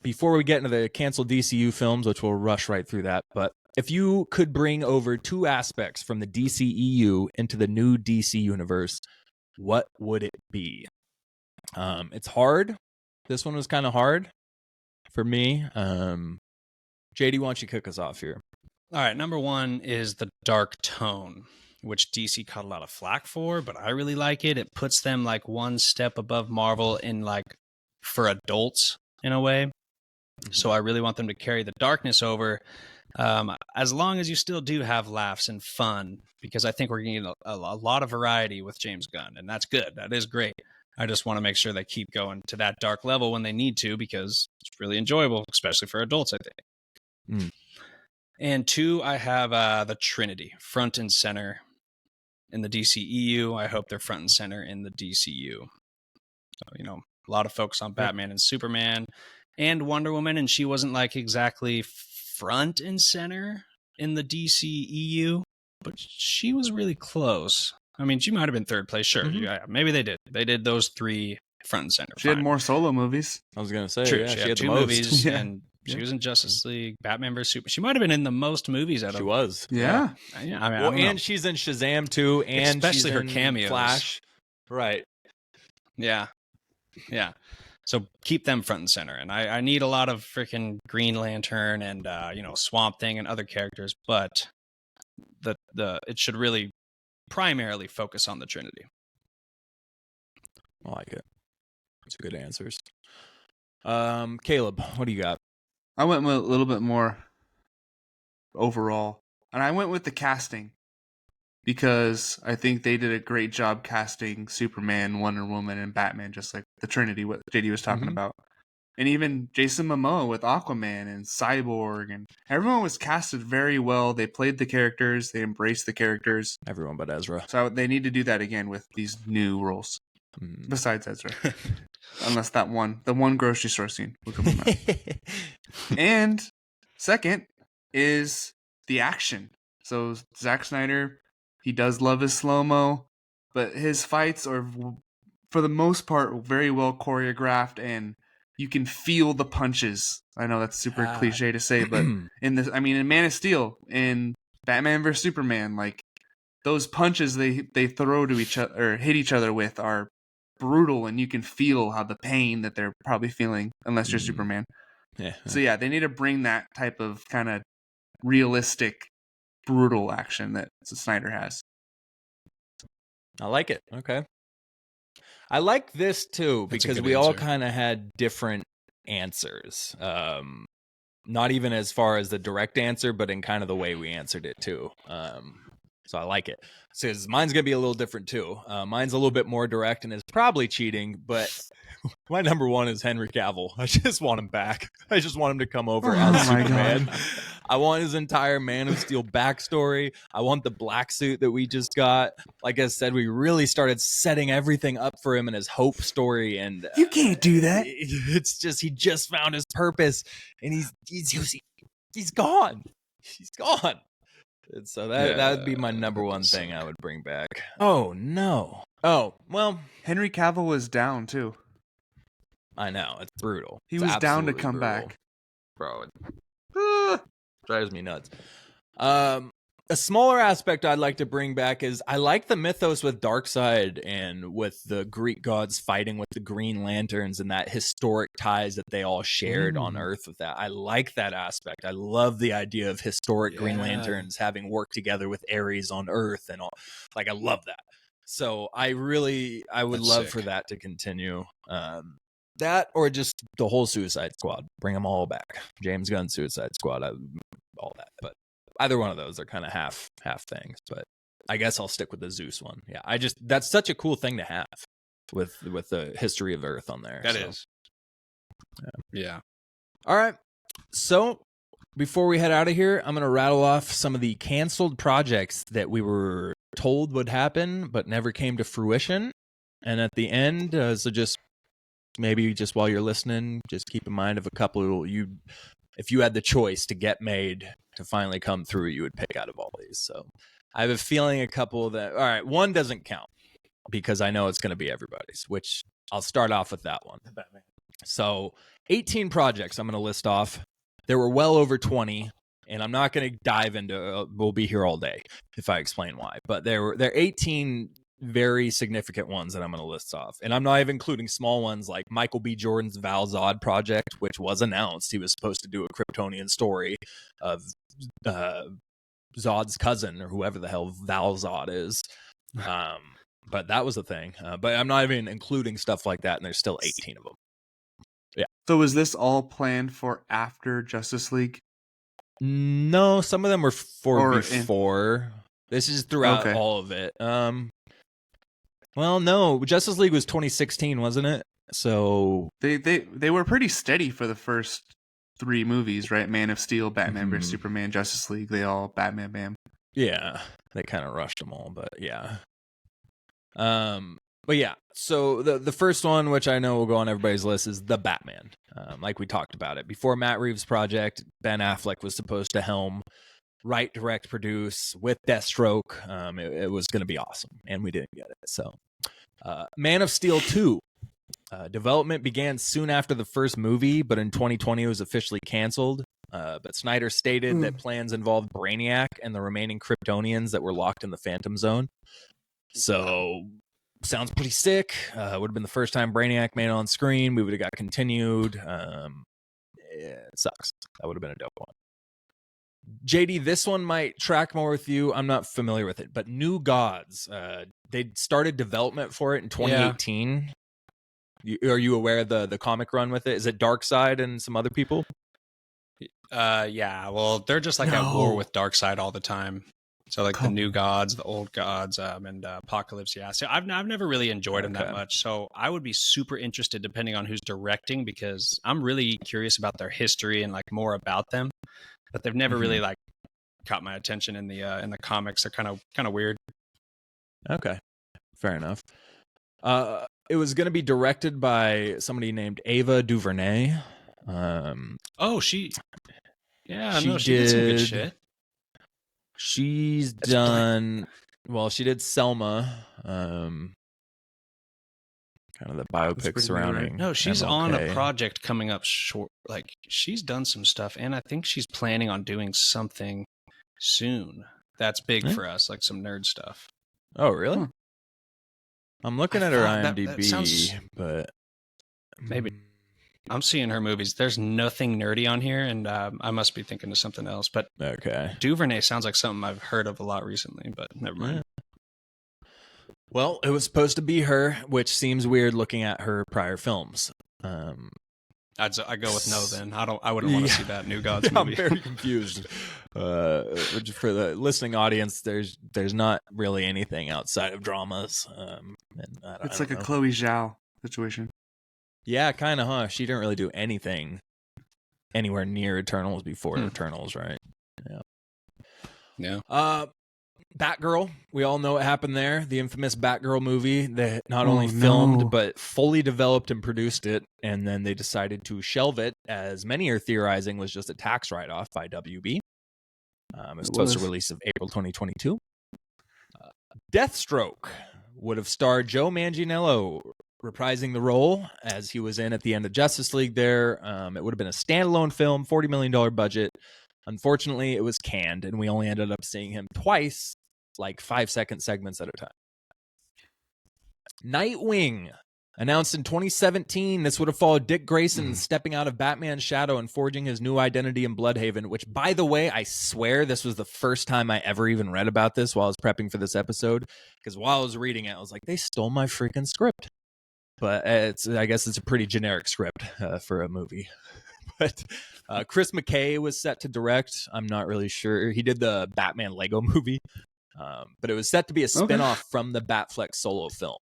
before we get into the canceled DCU films, which we'll rush right through that, but if you could bring over two aspects from the DCEU into the new DC universe, what would it be? It's hard. This one was kind of hard for me. JD, why don't you kick us off here? All right, number one is the dark tone, which DC caught a lot of flack for, but I really like it. It puts them like one step above Marvel in like for adults in a way. So I really want them to carry the darkness over As long as you still do have laughs and fun, because I think we're getting a lot of variety with James Gunn, and that's good. That is great. I just want to make sure they keep going to that dark level when they need to, because it's really enjoyable, especially for adults, I think. Mm. And 2, I have the Trinity front and center in the DCEU. I hope they're front and center in the DCU. So, a lot of focus on Batman and Superman and Wonder Woman, and she wasn't like exactly front and center in the DCEU, but she was really close. I mean, she might have been third place. Sure. Mhm. Yeah, maybe they did. They did those 3 front and center. She had more solo movies. I was gonna say, True. yeah, She had had the 2 most. movies, Yeah. and she was in Justice League, Batman vs. Superman. She might have been in the most movies out of. She was. Yeah. Yeah, I mean, Well, I don't know. and she's in Shazam too, and Especially she's her in cameos. Flash. Right. Yeah. So keep them front and center. And I need a lot of freaking Green Lantern and Swamp Thing and other characters, but it should really primarily focus on the Trinity. I like it. Those are good answers. Caleb, what do you got? I went with a little bit more overall, and I went with the casting because I think they did a great job casting Superman, Wonder Woman, and Batman, just like the Trinity, what JD was talking Mhm. about. And even Jason Momoa with Aquaman and Cyborg, and everyone was casted very well. They played the characters, they embraced the characters. Everyone but Ezra. So they need to do that again with these new roles, besides Ezra. Unless the one grocery store scene will come out. And second is the action. So Zack Snyder, he does love his slow-mo, but his fights are, for the most part, very well choreographed, and you can feel the punches. I know that's super cliche to say, but in Man of Steel, in Batman vs Superman, like those punches they throw to each other or hit each other with are brutal, and you can feel how the pain that they're probably feeling, unless you're Superman. Yeah. So yeah, they need to bring that type of kind of realistic, brutal action that Snyder has. I like it. Okay. I like this too That's a because good we all answer. kind of had different answers. Not even as far as the direct answer, but in kind of the way we answered it too. So I like it. So mine's gonna be a little different too. Mine's a little bit more direct and is probably cheating, but my number 1 is Henry Cavill. I just want him back. I just want him to come over as Oh my Superman. God. I want his entire Man of Steel backstory. I want the black suit that we just got. Like I said, we really started setting everything up for him and his hope story. And You can't do that. It's just he just found his purpose, and he's gone. He's gone. And so that would be my number 1 thing I would bring back. Oh no. Oh well, Henry Cavill was down too. I know it's brutal. He It's was down to absolutely come brutal. back. Bro. It drives me nuts. A smaller aspect I'd like to bring back is I like the mythos with Darkseid and with the Greek gods fighting with the Green Lanterns and that historic ties that they all shared on Earth with that. I like that aspect. I love the idea of historic Green Lanterns having worked together with Ares on Earth and all. Like, I love that. So I would love for that to continue. That or just the whole Suicide Squad. Bring them all back. James Gunn Suicide Squad. All that. But either one of those are kind of half things. But I guess I'll stick with the Zeus one. Yeah, that's such a cool thing to have with the history of Earth on there. That is. Yeah. All right. So before we head out of here, I'm going to rattle off some of the canceled projects that we were told would happen but never came to fruition. And at the end, so just maybe just while you're listening, just keep in mind of a couple if you had the choice to get made to finally come through, you would pick out of all these. So I have a feeling a couple that, all right, one doesn't count because I know it's going to be everybody's, which I'll start off with that one. So 18 projects I'm going to list off. There were well over 20, and I'm not going to dive into, we'll be here all day if I explain why, but there are 18 very significant ones that I'm going to list off. And I'm not even including small ones like Michael B. Jordan's Val Zod project, which was announced. He was supposed to do a Kryptonian story of Zod's cousin or whoever the hell Val Zod is. But that was a thing. But I'm not even including stuff like that, and there's still 18 of them. Yeah. So was this all planned for after Justice League? No, some of them were Or before. This is throughout Okay. all of it. Well, no, Justice League was 2016, wasn't it? So they were pretty steady for the first 3 movies, right? Man of Steel, Batman vs Superman, Justice League. They all Batman, bam. yeah, they kind of rushed them all, but yeah. But yeah, so the first one, which I know will go on everybody's list, is The Batman. Like we talked about it before, Matt Reeves' project, Ben Affleck was supposed to helm, write, direct, produce with Deathstroke. It was going to be awesome, and we didn't get it. So, Man of Steel 2. Development began soon after the first movie, but in 2020 it was officially canceled. But Snyder stated that plans involved Brainiac and the remaining Kryptonians that were locked in the Phantom Zone. So, sounds pretty sick. Would have been the first time Brainiac made it on screen. We would have got continued. It sucks. That would have been a dope one. JD, this one might track more with you. I'm not familiar with it, but New Gods. They started development for it in 2018. Are you aware of the comic run with it? Is it Darkseid and some other people? Yeah. Well, they're just like at war with Darkseid all the time. So like the New Gods, the Old Gods, and Apocalypse. Yeah. So I've never really enjoyed them that much. So I would be super interested, depending on who's directing, because I'm really curious about their history and like more about them. But they've never really like caught my attention in the comics. They're kind of weird. Okay, fair enough. It was going to be directed by somebody named Ava DuVernay. She did some good shit. She's done well. She did Selma, kind of the biopic surrounding. Right? No, she's MLK. on a project coming up short. Like she's done some stuff, and I think she's planning on doing something soon. That's big for us, like some nerd stuff. Oh, really? I'm looking at her IMDb, but maybe I'm seeing her movies. There's nothing nerdy on here, and I must be thinking of something else. But okay, DuVernay sounds like something I've heard of a lot recently, but never mind. Yeah. Well, it was supposed to be her, which seems weird looking at her prior films. I go with no. Then I wouldn't want to see that New Gods movie. I'm very confused. For the listening audience, there's not really anything outside of dramas. It's like a Chloe Zhao situation. Yeah, kind of, huh? She didn't really do anything anywhere near Eternals before Eternals, right? Yeah. Batgirl. We all know what happened there. The infamous Batgirl movie that not only filmed but fully developed and produced it, and then they decided to shelve it, as many are theorizing was just a tax write-off by WB. It was supposed to release in April 2022. Deathstroke would have starred Joe Manganiello reprising the role as he was in at the end of Justice League there. It would have been a standalone film, $40 million budget. Unfortunately, it was canned, and we only ended up seeing him twice, like 5-second segments at a time. Nightwing, announced in 2017. This would have followed Dick Grayson stepping out of Batman's shadow and forging his new identity in Bloodhaven, which, by the way, I swear this was the first time I ever even read about this while I was prepping for this episode, because while I was reading it, I was like, they stole my freaking script. But I guess it's a pretty generic script for a movie. But Chris McKay was set to direct. I'm not really sure. He did the Batman Lego movie, but it was set to be a spinoff from the Batfleck solo film.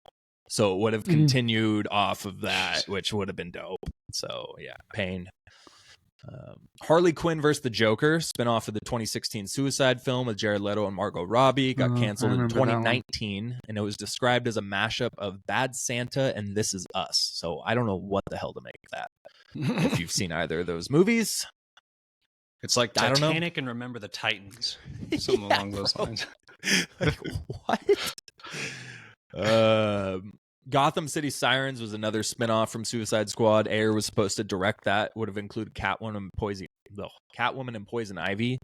So it would have continued off of that, which would have been dope. So yeah, pain. Harley Quinn versus the Joker, spinoff of the 2016 Suicide film with Jared Leto and Margot Robbie, got canceled in 2019, and it was described as a mashup of Bad Santa and This Is Us. So I don't know what the hell to make of that. If you've seen either of those movies, it's like Titanic and Remember the Titans, something along those lines. Like, what? Gotham City Sirens was another spinoff from Suicide Squad. Ayer was supposed to direct that. Would have included Catwoman and Poison Ivy,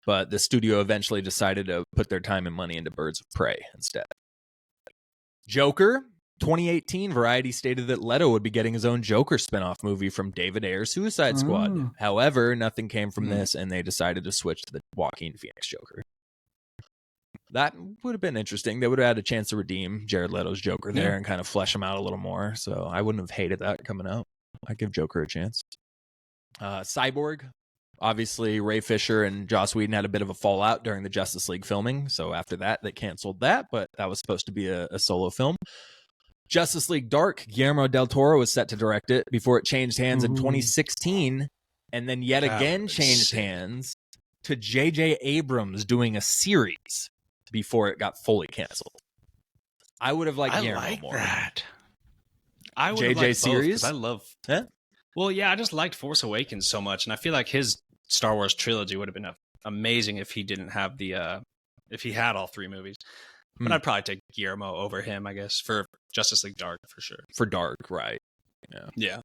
but the studio eventually decided to put their time and money into Birds of Prey instead. Joker, 2018, Variety stated that Leto would be getting his own Joker spinoff movie from David Ayer's Suicide Squad. However, nothing came from this, and they decided to switch to the Joaquin Phoenix Joker. That would have been interesting. They would have had a chance to redeem Jared Leto's Joker there and kind of flesh him out a little more. So I wouldn't have hated that coming out. I'd give Joker a chance. Cyborg, Obviously, Ray Fisher and Joss Whedon had a bit of a fallout during the Justice League filming. So after that, they canceled that, but that was supposed to be a solo film. Justice League Dark, Guillermo del Toro was set to direct it before it changed hands in 2016, and then yet again changed hands to J.J. Abrams doing a series before it got fully canceled. I would have liked Guillermo more. That. I would JJ have liked series? I love. Huh? Well, yeah, I just liked Force Awakens so much, and I feel like his Star Wars trilogy would have been amazing if he didn't have if he had all 3 movies. But I'd probably take Guillermo over him, I guess, for Justice League Dark for sure. For Dark, right? Yeah.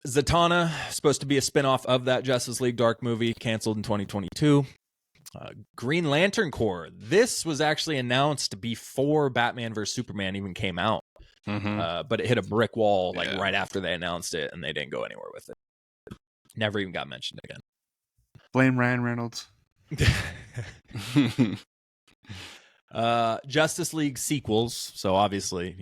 Zatanna, supposed to be a spinoff of that Justice League Dark movie, canceled in 2022. Green Lantern Corps. This was actually announced before Batman vs. Superman even came out. But it hit a brick wall right after they announced it, and they didn't go anywhere with it. Never even got mentioned again. Blame Ryan Reynolds. Justice League sequels. So obviously,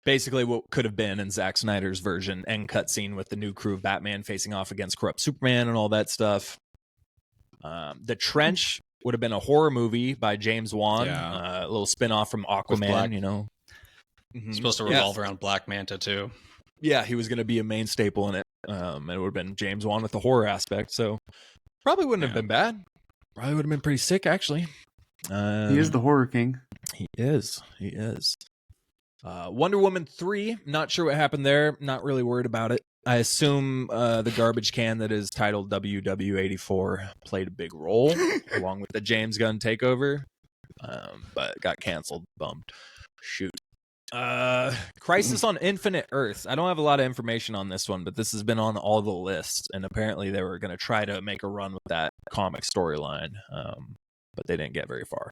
basically what could have been in Zack Snyder's version, end cutscene with the new crew of Batman facing off against corrupt Superman and all that stuff. The Trench would have been a horror movie by James Wan, a little spinoff from Aquaman, Supposed to revolve around Black Manta too. Yeah, he was going to be a main staple in it. And it would have been James Wan with the horror aspect, so probably wouldn't have been bad. Probably would have been pretty sick, actually. He is the horror king. He is. Wonder Woman 3, not sure what happened there. Not really worried about it. I assume the garbage can that is titled WW84 played a big role, along with the James Gunn takeover, but got canceled. Bummed. Shoot. Crisis on Infinite Earths. I don't have a lot of information on this one, but this has been on all the lists, and apparently they were going to try to make a run with that comic storyline, but they didn't get very far.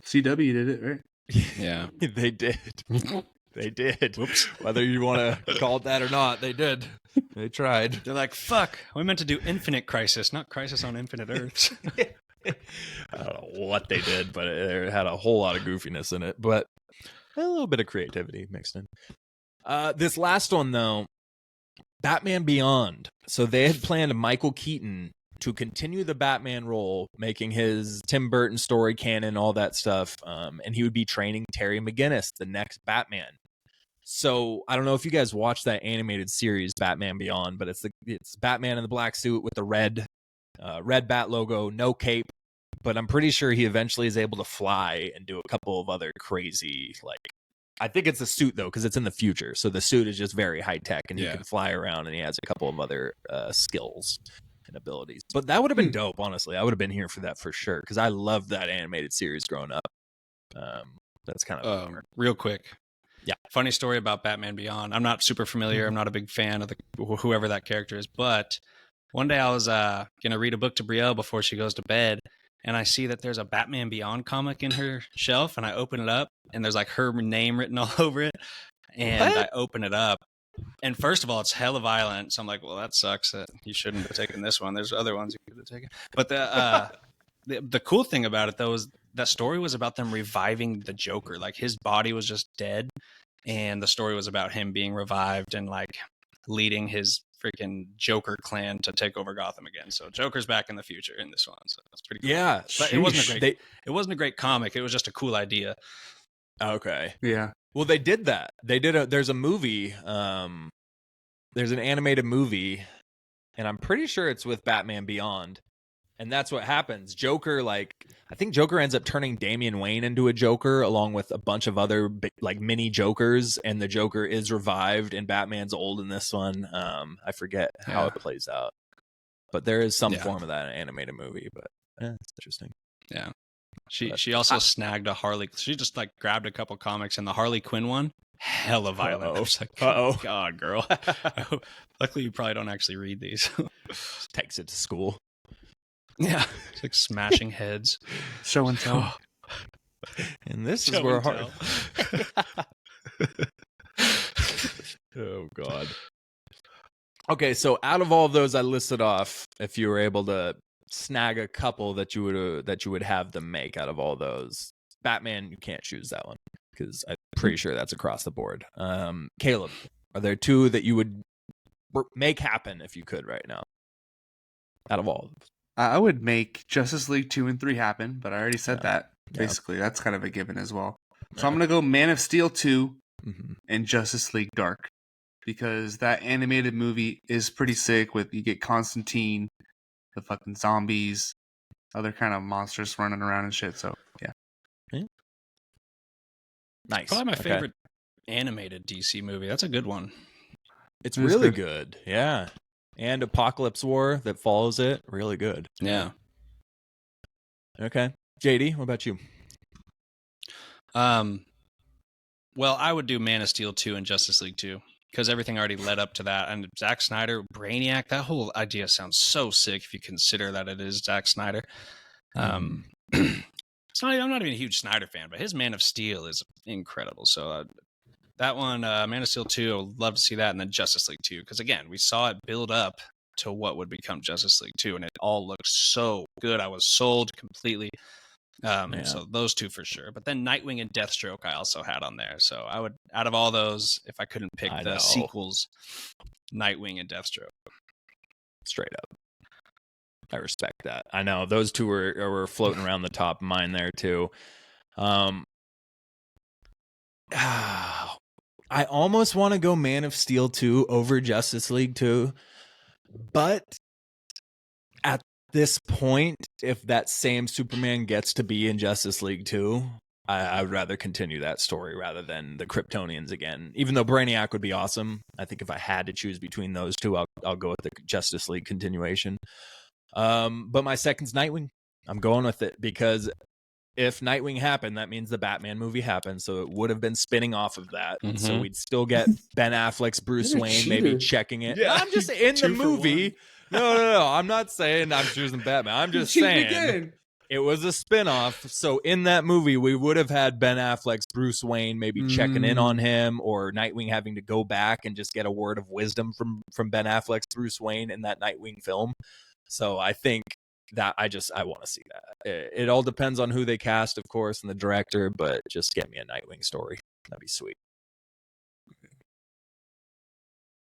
CW did it, right? Yeah. They did. They did. Whoops. Whether you want to call it that or not, they did. They tried. They're like, fuck, we meant to do Infinite Crisis, not Crisis on Infinite Earths. I don't know what they did, but it had a whole lot of goofiness in it, but a little bit of creativity mixed in. This last one, though, Batman Beyond. So they had planned Michael Keaton to continue the Batman role, making his Tim Burton story canon, all that stuff, and he would be training Terry McGinnis, the next Batman. So I don't know if you guys watched that animated series, Batman Beyond, but it's Batman in the black suit with the red bat logo, no cape. But I'm pretty sure he eventually is able to fly and do a couple of other crazy, I think it's a suit, though, because it's in the future. So the suit is just very high tech, and he can fly around, and he has a couple of other skills and abilities. But that would have been dope, honestly. I would have been here for that for sure, because I loved that animated series growing up. That's kind of real quick. Yeah. Funny story about Batman Beyond. I'm not super familiar. I'm not a big fan of whoever that character is. But one day I was going to read a book to Brielle before she goes to bed. And I see that there's a Batman Beyond comic in her shelf. And I open it up and there's her name written all over it. And I open it up. And first of all, it's hella violent. So I'm like, well, that sucks. You shouldn't have taken this one. There's other ones you could have taken. But the cool thing about it, though, is that story was about them reviving the Joker. His body was just dead. And the story was about him being revived and leading his freaking Joker clan to take over Gotham again. So Joker's back in the future in this one. So that's pretty cool. Yeah. But it wasn't a great comic. It was just a cool idea. Okay. Yeah. Well, they did that. There's a movie, there's an animated movie, and I'm pretty sure it's with Batman Beyond. And that's what happens. Joker, I think Joker ends up turning Damian Wayne into a Joker along with a bunch of other mini Jokers, and the Joker is revived, and Batman's old in this one. I forget how it plays out, but there is some form of that in an animated movie. But it's interesting. Yeah, she also snagged a Harley. She just grabbed a couple comics, and the Harley Quinn one, hella violent. I was like, oh God, girl. Luckily, you probably don't actually read these. Just takes it to school. Yeah, it's smashing heads. Show and tell. And this is where Oh God. Okay, so out of all of those I listed off, if you were able to snag a couple that you would have them make out of all those, Batman, you can't choose that one because I'm pretty sure that's across the board. Caleb, are there two that you would make happen if you could right now? Out of all of them. I would make Justice League 2 and 3 happen, but I already said that. Yeah. Basically, that's kind of a given as well. So I'm going to go Man of Steel 2 and Justice League Dark, because that animated movie is pretty sick. With you get Constantine, the fucking zombies, other kind of monsters running around and shit. So yeah. Nice. Probably my favorite animated DC movie. That's a good one. It's really good. Yeah. And Apocalypse War that follows it, really good. Yeah. Okay. JD, what about you? Well, I would do Man of Steel 2 and Justice League 2, because everything already led up to that. And Zack Snyder, Brainiac, that whole idea sounds so sick if you consider that it is Zack Snyder. I'm not even a huge Snyder fan, but his Man of Steel is incredible. So that one, Man of Steel 2, I would love to see that. And then Justice League 2, because again, we saw it build up to what would become Justice League 2, and it all looked so good. I was sold completely. So those two for sure. But then Nightwing and Deathstroke I also had on there. So I would, out of all those, if I couldn't pick the sequels, Nightwing and Deathstroke. Straight up. I respect that. I know those two were floating around the top of mine there too. I almost want to go Man of Steel 2 over Justice League 2, but at this point, if that same Superman gets to be in Justice League 2, I would rather continue that story rather than the Kryptonians again. Even though Brainiac would be awesome, I think if I had to choose between those two, I'll go with the Justice League continuation. But my second's Nightwing. I'm going with it because if Nightwing happened, that means the Batman movie happened. So it would have been spinning off of that. Mm-hmm. So we'd still get Ben Affleck's Bruce Wayne, maybe checking it. Yeah, I'm just in the movie. No. I'm not saying I'm choosing Batman. I'm just saying it was a spinoff. So in that movie, we would have had Ben Affleck's Bruce Wayne maybe checking in on him, or Nightwing having to go back and just get a word of wisdom from Ben Affleck's Bruce Wayne in that Nightwing film. So I think that I want to see that. It all depends on who they cast, of course, and the director, but just get me a Nightwing story. That'd be sweet.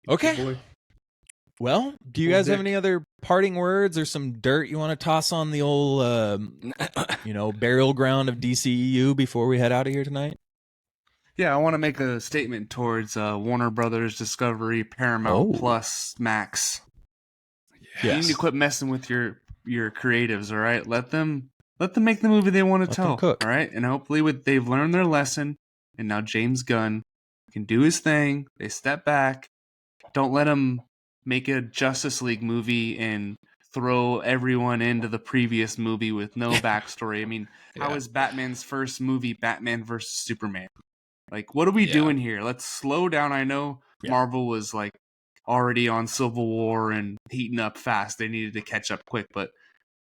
Okay. Well, do you guys have any other parting words or some dirt you want to toss on the old, burial ground of DCEU before we head out of here tonight? Yeah, I want to make a statement towards Warner Brothers, Discovery, Paramount Plus, Max. Yes. You need to quit messing with your creatives, all right? Let them make the movie they want to tell, all right? And hopefully they've learned their lesson, and now James Gunn can do his thing. They step back. Don't let him make a Justice League movie and throw everyone into the previous movie with no backstory. I mean, how is Batman's first movie Batman versus Superman? Like, what are we doing here? Let's slow down. I know Marvel was like already on Civil War and heating up fast. They needed to catch up quick, but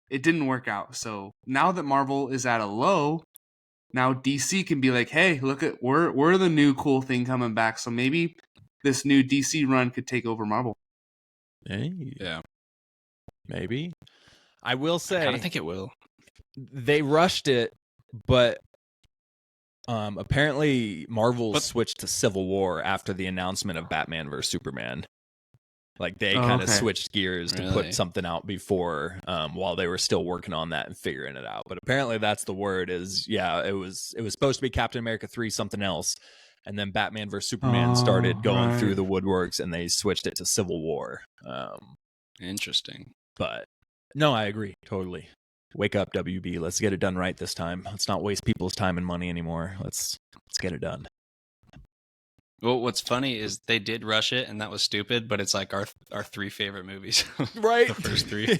it didn't work out. So now that Marvel is at a low, now DC can be like, hey, look at we're the new cool thing coming back. So maybe this new DC run could take over Marvel. Hey. Yeah. Maybe. I will say, I kind of think it will. They rushed it, but apparently Marvel switched to Civil War after the announcement of Batman vs Superman. Like they kind of switched gears to put something out before, while they were still working on that and figuring it out. But apparently that's the word is, it was supposed to be Captain America 3, something else. And then Batman vs Superman started going through the woodworks, and they switched it to Civil War. Interesting. But no, I agree totally. Wake up, WB. Let's get it done right this time. Let's not waste people's time and money anymore. Let's get it done. Well, what's funny is they did rush it, and that was stupid. But it's like our three favorite movies, right? The first three.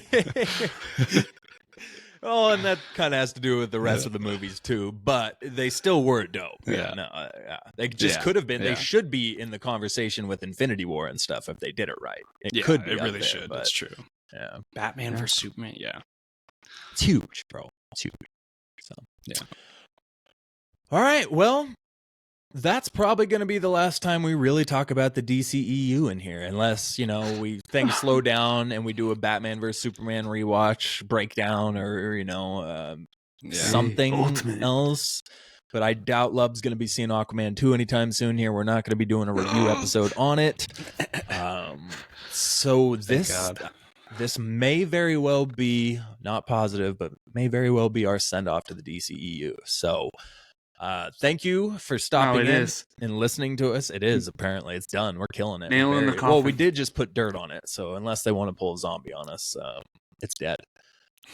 Oh, and that kind of has to do with the rest of the movies too, but they still were dope. They just could have been. They should be in the conversation with Infinity War and stuff if they did it right. It could be. It really there, should. But, that's true. Yeah, Batman vs Superman. Yeah, it's huge, bro. It's huge. So All right. Well, that's probably going to be the last time we really talk about the DCEU in here, unless, things slow down and we do a Batman vs Superman rewatch breakdown or, something else. But I doubt Lub's going to be seeing Aquaman 2 anytime soon here. We're not going to be doing a review episode on it. So Thank God. this may very well be, not positive, but may very well be our send off to the DCEU. So thank you for stopping in and listening to us. It is, apparently it's done. We're killing it. Nail in the coffin. Well, we did just put dirt on it, so unless they want to pull a zombie on us, it's dead.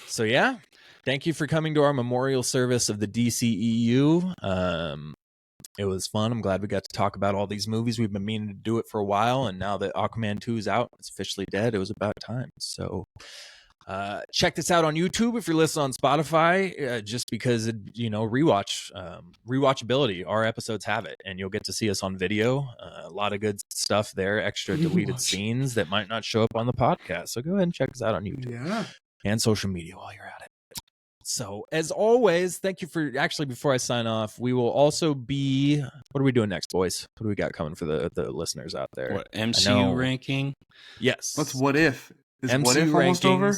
So yeah, thank you for coming to our memorial service of the DCEU. It was fun. I'm glad we got to talk about all these movies. We've been meaning to do it for a while, and now that Aquaman 2 is out, it's officially dead. It was about time. So check this out on YouTube if you're listening on Spotify, just because rewatchability. Our episodes have it, and you'll get to see us on video. A lot of good stuff there, extra deleted scenes that might not show up on the podcast. So go ahead and check us out on YouTube and social media while you're at it. So, as always, thank you for before I sign off, we will also be, what are we doing next, boys? What do we got coming for the listeners out there? What, MCU ranking? Yes. What's What If? Is MCU What If almost over?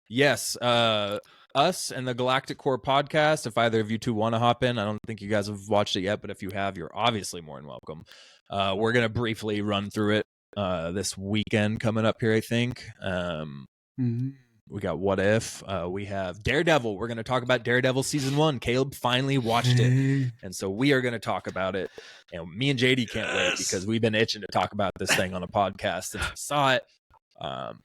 Yes. Us and the Galactic Core podcast, if either of you two want to hop in, I don't think you guys have watched it yet, but if you have, you're obviously more than welcome. We're going to briefly run through it this weekend coming up here, I think. We got What If. We have Daredevil. We're going to talk about Daredevil season 1. Caleb finally watched it, and so we are going to talk about it. And me and JD can't wait because we've been itching to talk about this thing on a podcast since we saw it.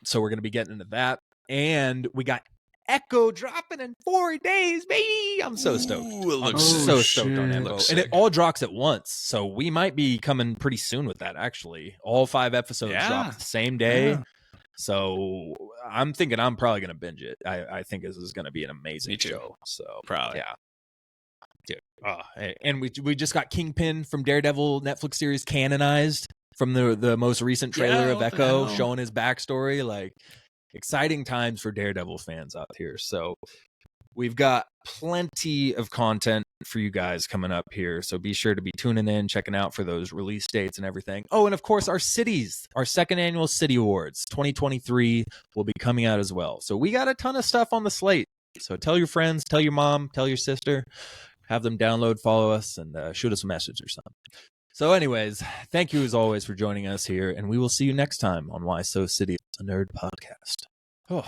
So we're going to be getting into that. And we got Echo dropping in 4 days, baby. I'm so stoked. I'm so stoked on Echo. And it all drops at once. So we might be coming pretty soon with that, actually. All 5 episodes drop the same day. Yeah. So I'm thinking I'm probably going to binge it. I think this is going to be an amazing show. So probably. Yeah. Dude. And we just got Kingpin from Daredevil Netflix series canonized from the most recent trailer of Echo, showing his backstory. Like, exciting times for Daredevil fans out here. So we've got plenty of content for you guys coming up here. So be sure to be tuning in, checking out for those release dates and everything. Oh, and of course, our cities, our second annual City Awards 2023 will be coming out as well. So we got a ton of stuff on the slate. So tell your friends, tell your mom, tell your sister, have them download, follow us, and shoot us a message or something. So anyways, thank you as always for joining us here, and we will see you next time on Why So City, a Nerd podcast. Oh.